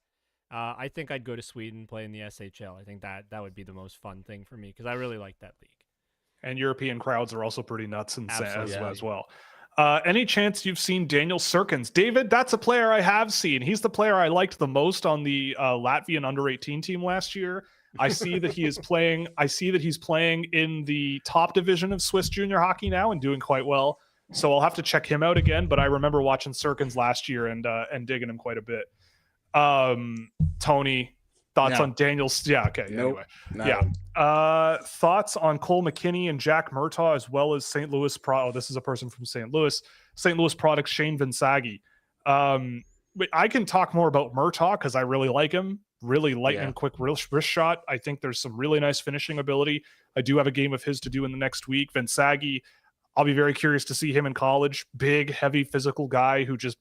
I think I'd go to Sweden, play in the SHL. I think that would be the most fun thing for me, because I really like that league. And European crowds are also pretty nuts and as well. Any chance you've seen Daniel Serkins? David, that's a player I have seen. He's the player I liked the most on the Latvian under-18 team last year. I see that he is playing. I see that he's playing in the top division of Swiss junior hockey now and doing quite well. So I'll have to check him out again. But I remember watching Serkins last year and digging him quite a bit. Tony, thoughts on Daniel's? Yeah. Okay. Nope. Anyway. Yeah. Thoughts on Cole McKinney and Jack Mrtka, as well as St. Louis Pro. Oh, this is a person from St. Louis. St. Louis products Shane Vinsagi. I can talk more about Mrtka because I really like him. Really lightning quick wrist shot. I think there's some really nice finishing ability. I do have a game of his to do in the next week. Vinsagi, I'll be very curious to see him in college. Big, heavy, physical guy who just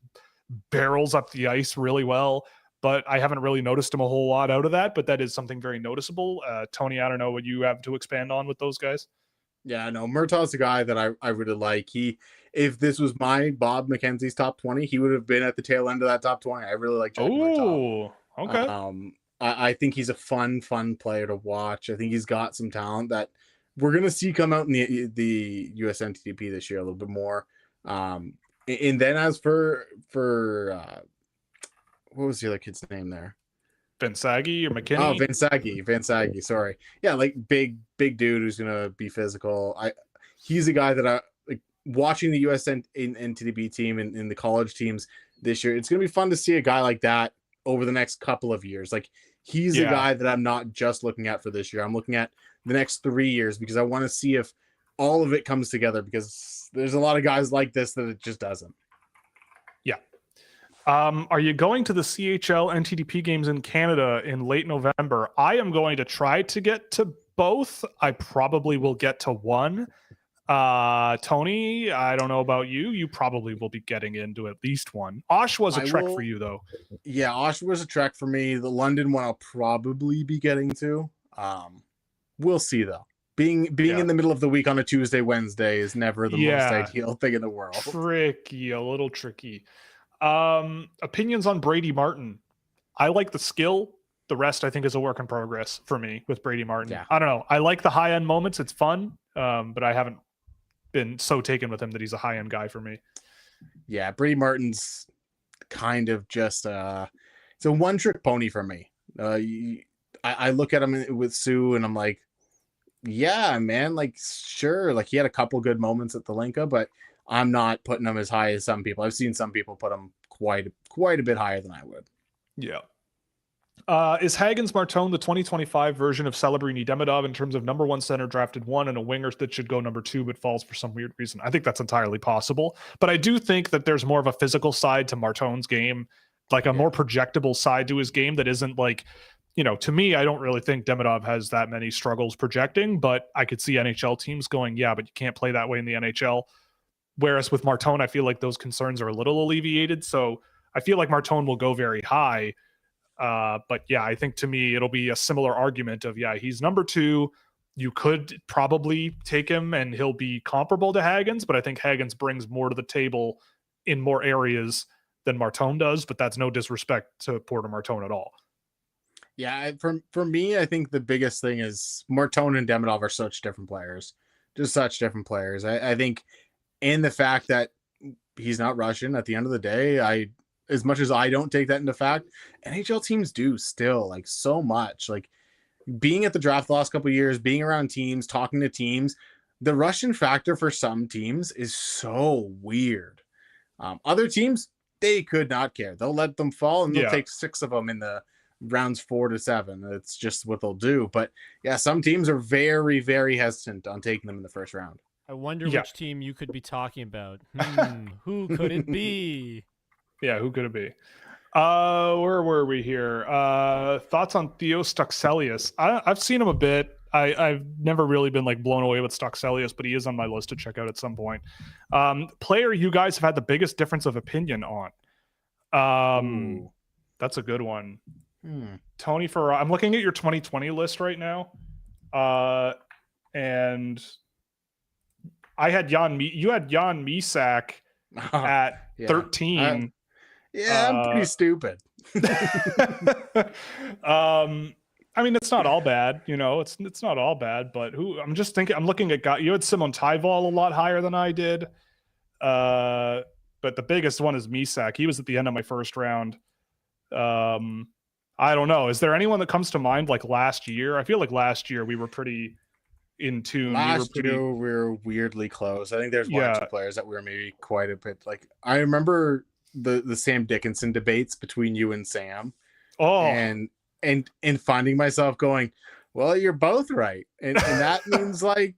barrels up the ice really well. But I haven't really noticed him a whole lot out of that. But that is something very noticeable. Tony, I don't know what you have to expand on with those guys. Yeah, no, Murtaugh's a guy that I really like. If this was my Bob McKenzie's top 20, he would have been at the tail end of that top 20. I really like Jack Mrtka. Okay. I think he's a fun player to watch. I think he's got some talent that we're gonna see come out in the USNTDP this year a little bit more. And then as for what was the other kid's name there? Vinsagi or McKinney? Oh, Vinsagi. Sorry. Yeah, like big dude who's gonna be physical. He's a guy that I like watching the USNTDP team and in the college teams this year. It's gonna be fun to see a guy like that over the next couple of years. Like, he's a guy that I'm not just looking at for this year. I'm looking at the next 3 years, because I want to see if all of it comes together, because there's a lot of guys like this that it just doesn't. Yeah. Are you going to the CHL NTDP games in Canada in late November? I am going to try to get to both. I probably will get to one. Tony, I don't know about you. You probably will be getting into at least one. Osh was a trek for you, though. Yeah, Osh was a trek for me. The London one I'll probably be getting to. We'll see, though. Being in the middle of the week on a Tuesday, Wednesday is never the most ideal thing in the world. Tricky, a little tricky. Opinions on Brady Martin. I like the skill. The rest, I think, is a work in progress for me with Brady Martin. Yeah. I don't know. I like the high-end moments. It's fun, but I haven't been so taken with him that he's a high-end guy for me. Yeah, Brady Martin's kind of just it's a one-trick pony for me. I look at him with Sue and I'm like, yeah, man, like, sure, like, he had a couple good moments at the Linka, but I'm not putting him as high as some people. I've seen some people put him quite a bit higher than I would. Yeah. Is Hagens Martone the 2025 version of Celebrini Demidov in terms of number one center drafted one and a winger that should go number two but falls for some weird reason? I think that's entirely possible. But I do think that there's more of a physical side to Martone's game, like a more projectable side to his game that isn't like, to me, I don't really think Demidov has that many struggles projecting, but I could see NHL teams going, yeah, but you can't play that way in the NHL. Whereas with Martone, I feel like those concerns are a little alleviated. So I feel like Martone will go very high. But yeah, I think to me, it'll be a similar argument of, yeah, he's number two. You could probably take him and he'll be comparable to Hagens, but I think Hagens brings more to the table in more areas than Martone does, but that's no disrespect to Porter Martone at all. Yeah, for me, I think the biggest thing is Martone and Demidov are such different players. Just such different players. I think, and the fact that he's not Russian at the end of the day, as much as I don't take that into fact, NHL teams do still, like, so much. Like, being at the draft the last couple of years, being around teams, talking to teams, the Russian factor for some teams is so weird. Other teams, they could not care. They'll let them fall and they'll take 6 of them in the rounds 4 to 7. That's just what they'll do. But yeah, some teams are very, very hesitant on taking them in the first round. I wonder which team you could be talking about. Who could it be? Yeah, who could it be? Where were we here? Thoughts on Theo Stuxelius? I've seen him a bit. I've never really been like blown away with Stuxelius, but he is on my list to check out at some point. Player you guys have had the biggest difference of opinion on? That's a good one. Tony Ferrari. I'm looking at your 2020 list right now, and I had you had Jan Misak at 13. I'm pretty stupid. I mean, it's not all bad, it's not all bad, but I'm just thinking, I'm looking at you had Simon Tyval a lot higher than I did. But the biggest one is Misak. He was at the end of my first round. I don't know. Is there anyone that comes to mind like last year? I feel like last year we were pretty in tune. Last year we were weirdly close. I think there's one or two players that we were maybe quite a bit like. I remember the Sam Dickinson debates between you and Sam. And finding myself going, well, you're both right, and that means like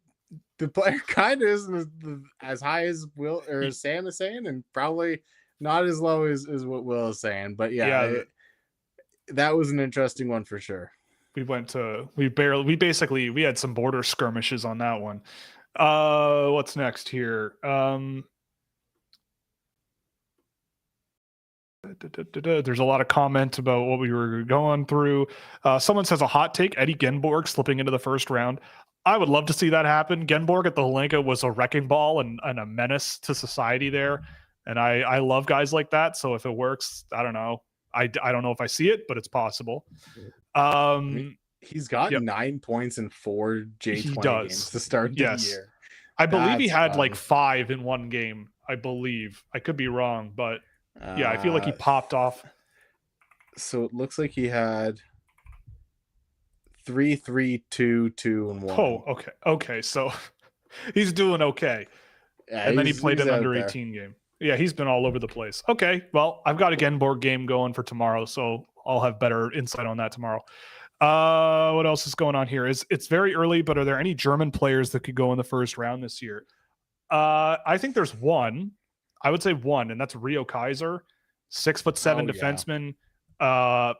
the player kind of isn't as high as Will or as Sam is saying, and probably not as low as what Will is saying. But that was an interesting one for sure. We had some border skirmishes on that one. What's next here? There's a lot of comment about what we were going through. Someone says a hot take, Eddie Genborg slipping into the first round. I would love to see that happen. Genborg at the Hlinka was a wrecking ball and a menace to society there. And I love guys like that. So if it works, I don't know. I don't know if I see it, but it's possible. He's got 9 points in 4 J20 games to start the year. I believe he had like 5 in one game. I believe. I could be wrong, but I feel like he popped off. So it looks like he had 3, 3, 2, 2, and 1. Oh, okay. Okay, so he's doing okay. Yeah, and then he played an under 18 game. Yeah, he's been all over the place. Okay, well, I've got a Genborg game going for tomorrow, so I'll have better insight on that tomorrow. What else is going on here? It's very early, but are there any German players that could go in the first round this year? I think there's one. I would say one, and that's Rio Kaiser, 6'7" defenseman,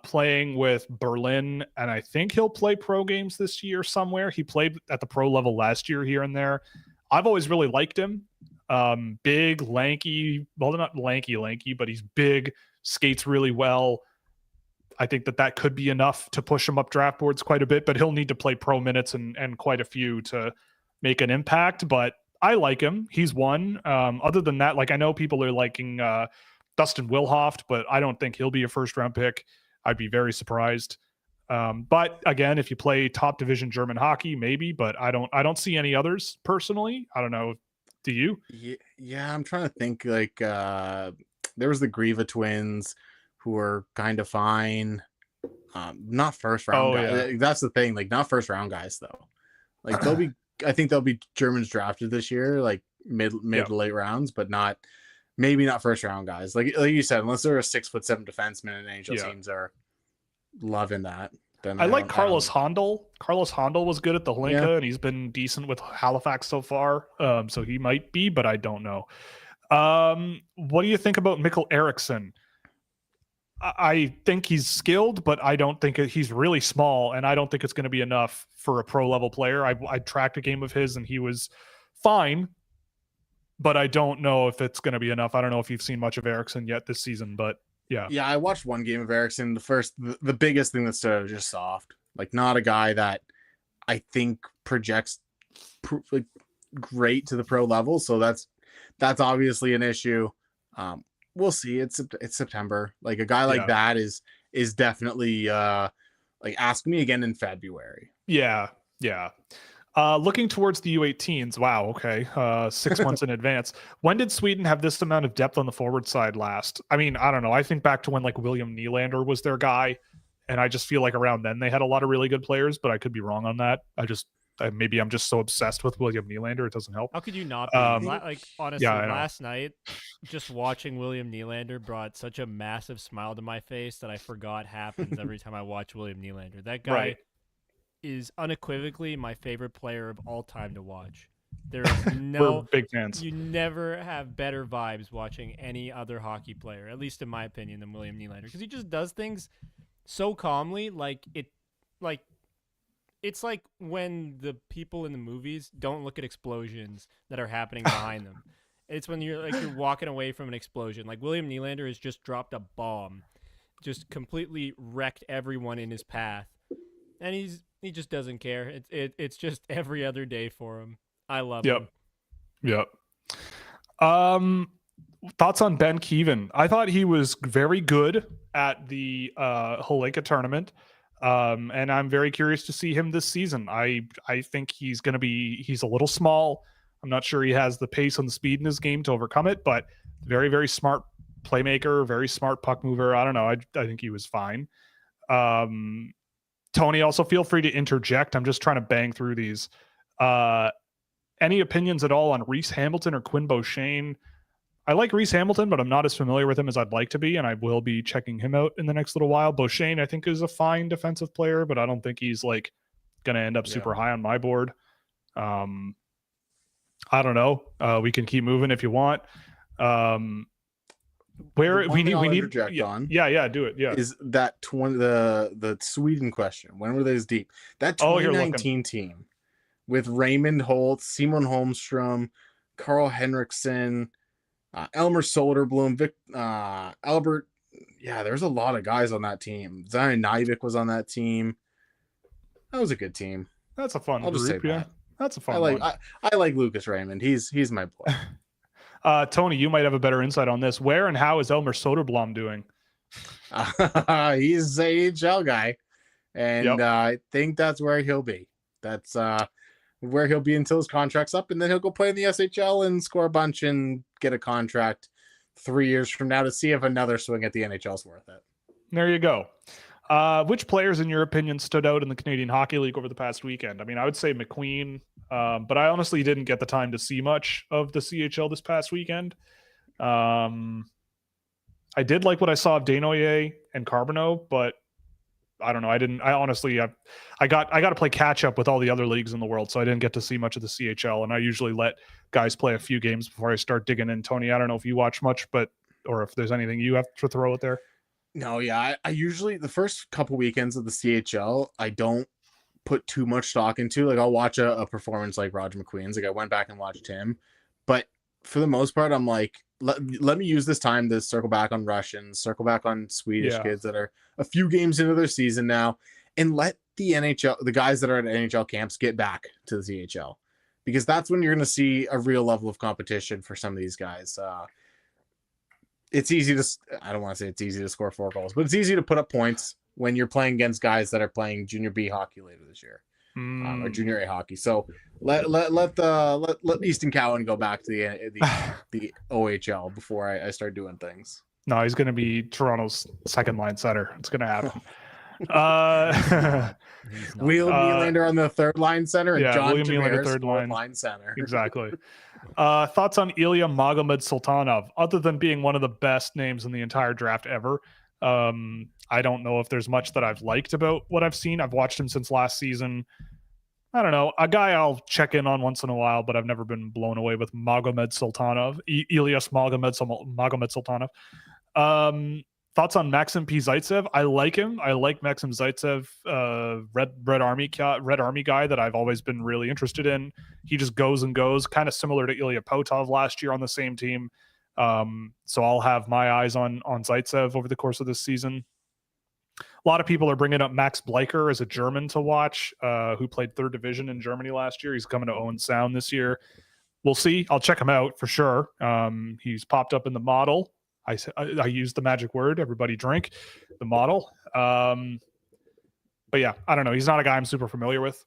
playing with Berlin, and I think he'll play pro games this year somewhere. He played at the pro level last year here and there. I've always really liked him. Big, lanky, well, not lanky, but he's big, skates really well. I think that could be enough to push him up draft boards quite a bit, but he'll need to play pro minutes and quite a few to make an impact. But I like him. He's one. Other than that, like I know people are liking Dustin Wilhoft, but I don't think he'll be a first round pick. I'd be very surprised. But again, if you play top division German hockey, maybe, but I don't see any others personally. I don't know. Do you? Yeah, I'm trying to think. Like there was the Grieva twins who were kind of fine. Not first round guys. Yeah. That's the thing. Like not first round guys though. Like I think there'll be Germans drafted this year, like mid to late rounds, but maybe not first round guys. Like you said, unless they're a 6'7" defenseman and NHL teams are loving that. Then I like Carlos Hondel. Carlos Hondel was good at the Hlinka, and he's been decent with Halifax so far. So he might be, but I don't know. What do you think about Mikkel Eriksson? I think he's skilled, but I don't think he's really small, and I don't think it's going to be enough for a pro level player. I tracked a game of his, and he was fine, but I don't know if it's going to be enough. I don't know if you've seen much of Eriksson yet this season, but yeah. Yeah, I watched one game of Eriksson. The biggest thing that stood out was just soft. Like not a guy that I think projects like great to the pro level. So that's obviously an issue. We'll see. It's September. Like a guy like that is definitely like ask me again in February. Yeah. Looking towards the U18s. Wow. Okay. 6 months in advance. When did Sweden have this amount of depth on the forward side last? I mean, I don't know. I think back to when like William Nylander was their guy, and I just feel like around then they had a lot of really good players, but I could be wrong on that. Maybe I'm just so obsessed with William Nylander, it doesn't help. How could you not be? Honestly, yeah, last night, just watching William Nylander brought such a massive smile to my face that I forgot happens every time I watch William Nylander. That guy is unequivocally my favorite player of all time to watch. There is We're big fans. You never have better vibes watching any other hockey player, at least in my opinion, than William Nylander, because he just does things so calmly, it's like when the people in the movies don't look at explosions that are happening behind them. It's when you're walking away from an explosion. Like William Nylander has just dropped a bomb, just completely wrecked everyone in his path, and he just doesn't care. It's just every other day for him. I love him. Yep. Thoughts on Ben Keevan? I thought he was very good at the Holeika tournament. And I'm very curious to see him this season. I think he's a little small. I'm not sure he has the pace and the speed in his game to overcome it, but very, very smart playmaker, very smart puck mover. I don't know. I think he was fine. Tony, also feel free to interject. I'm just trying to bang through these. Any opinions at all on Reese Hamilton or Quinn Beauchene? I like Reese Hamilton, but I'm not as familiar with him as I'd like to be, and I will be checking him out in the next little while. Beauchene, I think, is a fine defensive player, but I don't think he's going to end up super high on my board. I don't know. We can keep moving if you want. Where we need on? Yeah, do it. Yeah, is that the Sweden question? When were they as deep? That 2019 team with Raymond Holt, Simon Holmstrom, Carl Henriksen, Elmer Soderblom, Albert. Yeah, there's a lot of guys on that team. Zion Nivik was on that team. That was a good team. That's a fun group. Just say yeah, that. That's a fun one. I like Lucas Raymond. He's my boy. Tony, you might have a better insight on this. Where and how is Elmer Soderblom doing? He's a AHL guy, and I think that's where he'll be. That's where he'll be until his contract's up, and then he'll go play in the SHL and score a bunch and get a contract 3 years from now to see if another swing at the NHL is worth it. There you go. Which players, in your opinion, stood out in the Canadian Hockey League over the past weekend? I mean, I would say McQueen, but I honestly didn't get the time to see much of the CHL this past weekend. I did like what I saw of Desnoyers and Carbonneau, but I don't know. I got to play catch up with all the other leagues in the world, so I didn't get to see much of the CHL. And I usually let guys play a few games before I start digging in. Tony, I don't know if you watch much, or if there's anything you have to throw out there. No, yeah, I usually the first couple weekends of the CHL, I don't put too much stock into. Like I'll watch a performance like Roger McQueen's. Like I went back and watched him, but for the most part, I'm like, let me use this time to circle back on Russians, circle back on Swedish kids that are a few games into their season now, and let the guys that are at NHL camps get back to the CHL, because that's when you're going to see a real level of competition for some of these guys. It's easy to, I don't want to say it's easy to score 4 goals, but it's easy to put up points when you're playing against guys that are playing Junior B hockey later this year, or Junior A hockey. So let Easton Cowan go back to the OHL before I start doing things. No, he's going to be Toronto's second line center. It's going to happen. William Nylander on the third line center, and John William Nylander third line center. Exactly. Thoughts on Ilya Magomed Sultanov? Other than being one of the best names in the entire draft ever, I don't know if there's much that I've liked about what I've seen. I've watched him since last season. I don't know. A guy I'll check in on once in a while, but I've never been blown away with Magomed Sultanov. Ilyas Magomed Sultanov. Thoughts on Maxim P. Zaitsev? I like him. I like Maxim Zaitsev, Red Army guy that I've always been really interested in. He just goes and goes, kind of similar to Ilya Potov last year on the same team. So I'll have my eyes on Zaitsev over the course of this season. A lot of people are bringing up Max Bleicher as a German to watch, who played third division in Germany last year. He's coming to Owen Sound this year. We'll see. I'll check him out for sure. He's popped up in the model. I use the magic word. Everybody drink the model. But yeah, I don't know. He's not a guy I'm super familiar with.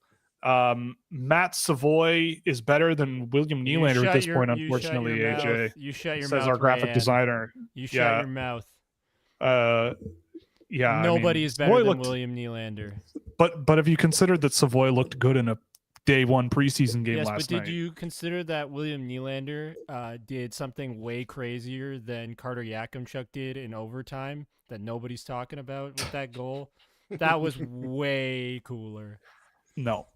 Matt Savoy is better than William Nylander at this point, unfortunately, AJ. You shut your says mouth, our graphic man. designer. You shut your mouth. Yeah. Nobody is better than William Nylander. But if you considered that Savoy looked good in a day one preseason game last night. Yes, but did you consider that William Nylander did something way crazier than Carter Yakimchuk did in overtime that nobody's talking about with that goal? That was way cooler. No.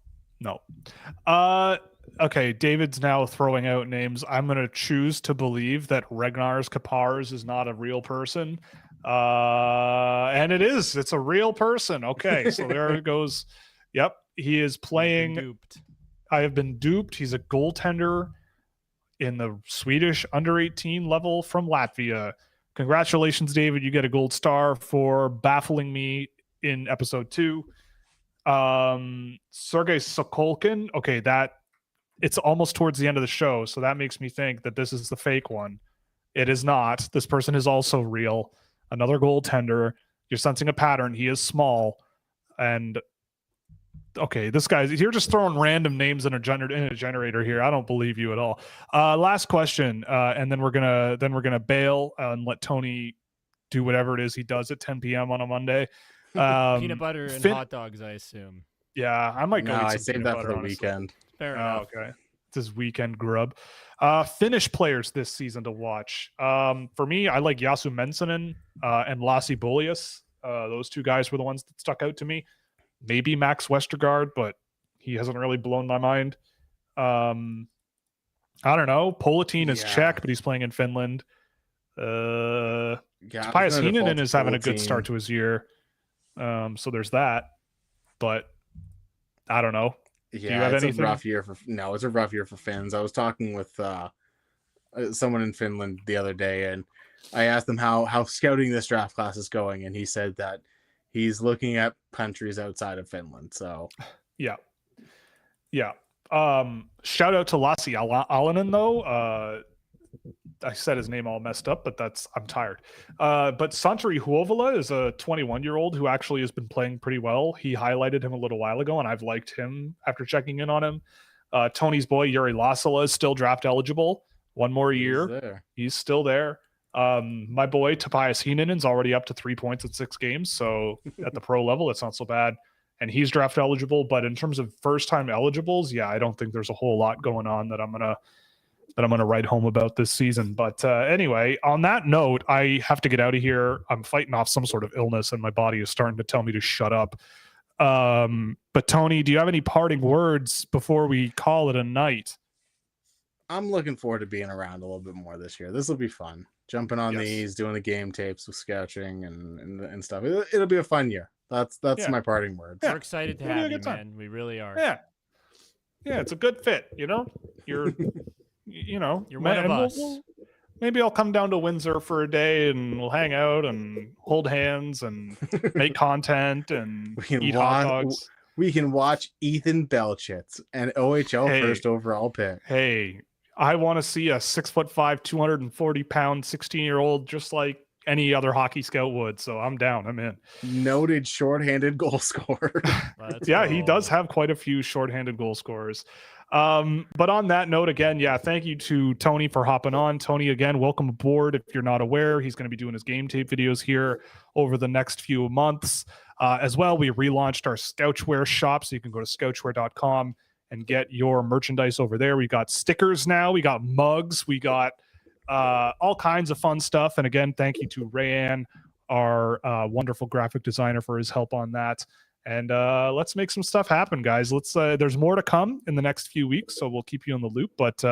Okay, David's now throwing out names. I'm going to choose to believe that Regnars Kapars is not a real person. And it is. It's a real person. Okay, so there it goes. Yep, he is playing. I have been duped. He's a goaltender in the Swedish under-18 level from Latvia. Congratulations, David. You get a gold star for baffling me in episode 2. Sergei Sokolkin. Okay, it's almost towards the end of the show, so that makes me think that this is the fake one. It is not. This person is also real. Another goaltender. You're sensing a pattern. He is small. And okay, this guy's, you're just throwing random names in a generator here. I don't believe you at all. Last question, and then we're gonna bail and let Tony do whatever it is he does at 10 p.m. on a Monday. Peanut butter and hot dogs, I assume. Yeah, I might go. No, eat I some saved peanut that butter, for the honestly. weekend. Fair enough. Okay, it's his weekend grub. Finnish players this season to watch. For me, I like Yasu Mensinen and Lassi Bolius. Those two guys were the ones that stuck out to me. Maybe Max Westergaard, but he hasn't really blown my mind. I don't know. Politin is Czech, but he's playing in Finland. Tobias Heinonen is having a good start to his year. So there's that. But I don't know. Yeah, do you have anything? It's a rough year for Finns. I was talking with someone in Finland the other day, and I asked him how scouting this draft class is going, and he said that he's looking at countries outside of Finland. So yeah. Shout out to Lassi Alanen though. I said his name all messed up, but I'm tired. But Santeri Huovola is a 21-year-old who actually has been playing pretty well. He highlighted him a little while ago, and I've liked him after checking in on him. Tony's boy, Juri Lassila, is still draft eligible. One more year. He's still there. My boy, Tobias Heinonen's already up to 3 points at 6 games. So at the pro level, it's not so bad. And he's draft eligible. But in terms of first-time eligibles, yeah, I don't think there's a whole lot going on that I'm gonna write home about this season. But anyway, on that note, I have to get out of here. I'm fighting off some sort of illness, and my body is starting to tell me to shut up. But Tony, do you have any parting words before we call it a night? I'm looking forward to being around a little bit more this year. This will be fun. Jumping on these, doing the game tapes with Scouching and stuff. It'll be a fun year. That's my parting words. We're excited to have you, man. We really are. Yeah, it's a good fit. You're you're one of us. Maybe I'll come down to Windsor for a day and we'll hang out and hold hands and make content and eat hot dogs. We can watch Ethan Belchitz, an OHL first overall pick. Hey, I want to see a 6'5", 240-pound 16-year-old just like any other hockey scout would. So I'm down. I'm in. Noted shorthanded goal scorer. He does have quite a few shorthanded goal scorers. But on that note, again, thank you to Tony for hopping on. Tony, again, welcome aboard. If you're not aware, he's going to be doing his game tape videos here over the next few months. As well, we relaunched our Scouchwear shop, so you can go to scouchwear.com and get your merchandise over there. We got stickers now. We got mugs. We got all kinds of fun stuff. And again, thank you to Rayanne, our wonderful graphic designer, for his help on that. And let's make some stuff happen, guys. There's more to come in the next few weeks, so we'll keep you in the loop. But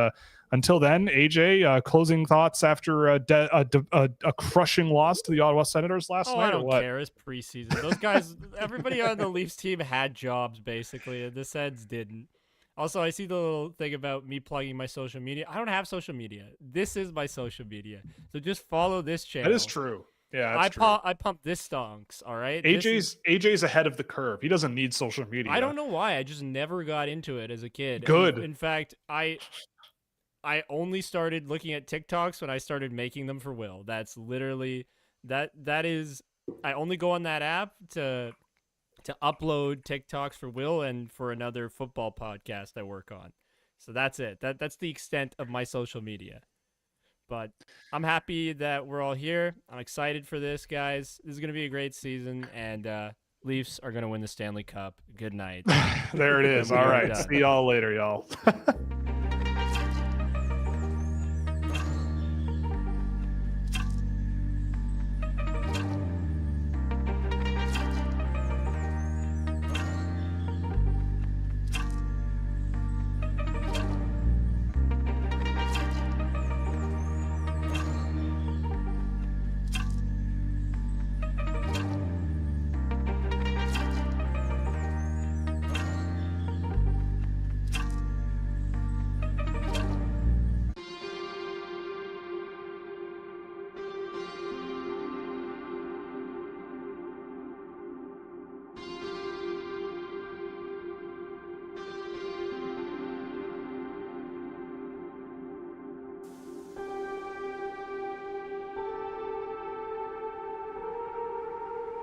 until then, AJ, closing thoughts after a crushing loss to the Ottawa Senators last night? I don't care. It's preseason. Those guys, everybody on the Leafs team had jobs, basically, and the Sens didn't. Also, I see the little thing about me plugging my social media. I don't have social media. This is my social media. So just follow this channel. That is true. Yeah, I pump this stonks, all right? AJ's ahead of the curve. He doesn't need social media. I don't know why. I just never got into it as a kid. Good. In fact, I only started looking at TikToks when I started making them for Will. That's literally that is I only go on that app to upload TikToks for Will and for another football podcast I work on. So that's it. That's the extent of my social media. But I'm happy that we're all here. I'm excited for this, guys. This is going to be a great season, and Leafs are going to win the Stanley Cup. Good night. There it is. All right. See y'all later, y'all.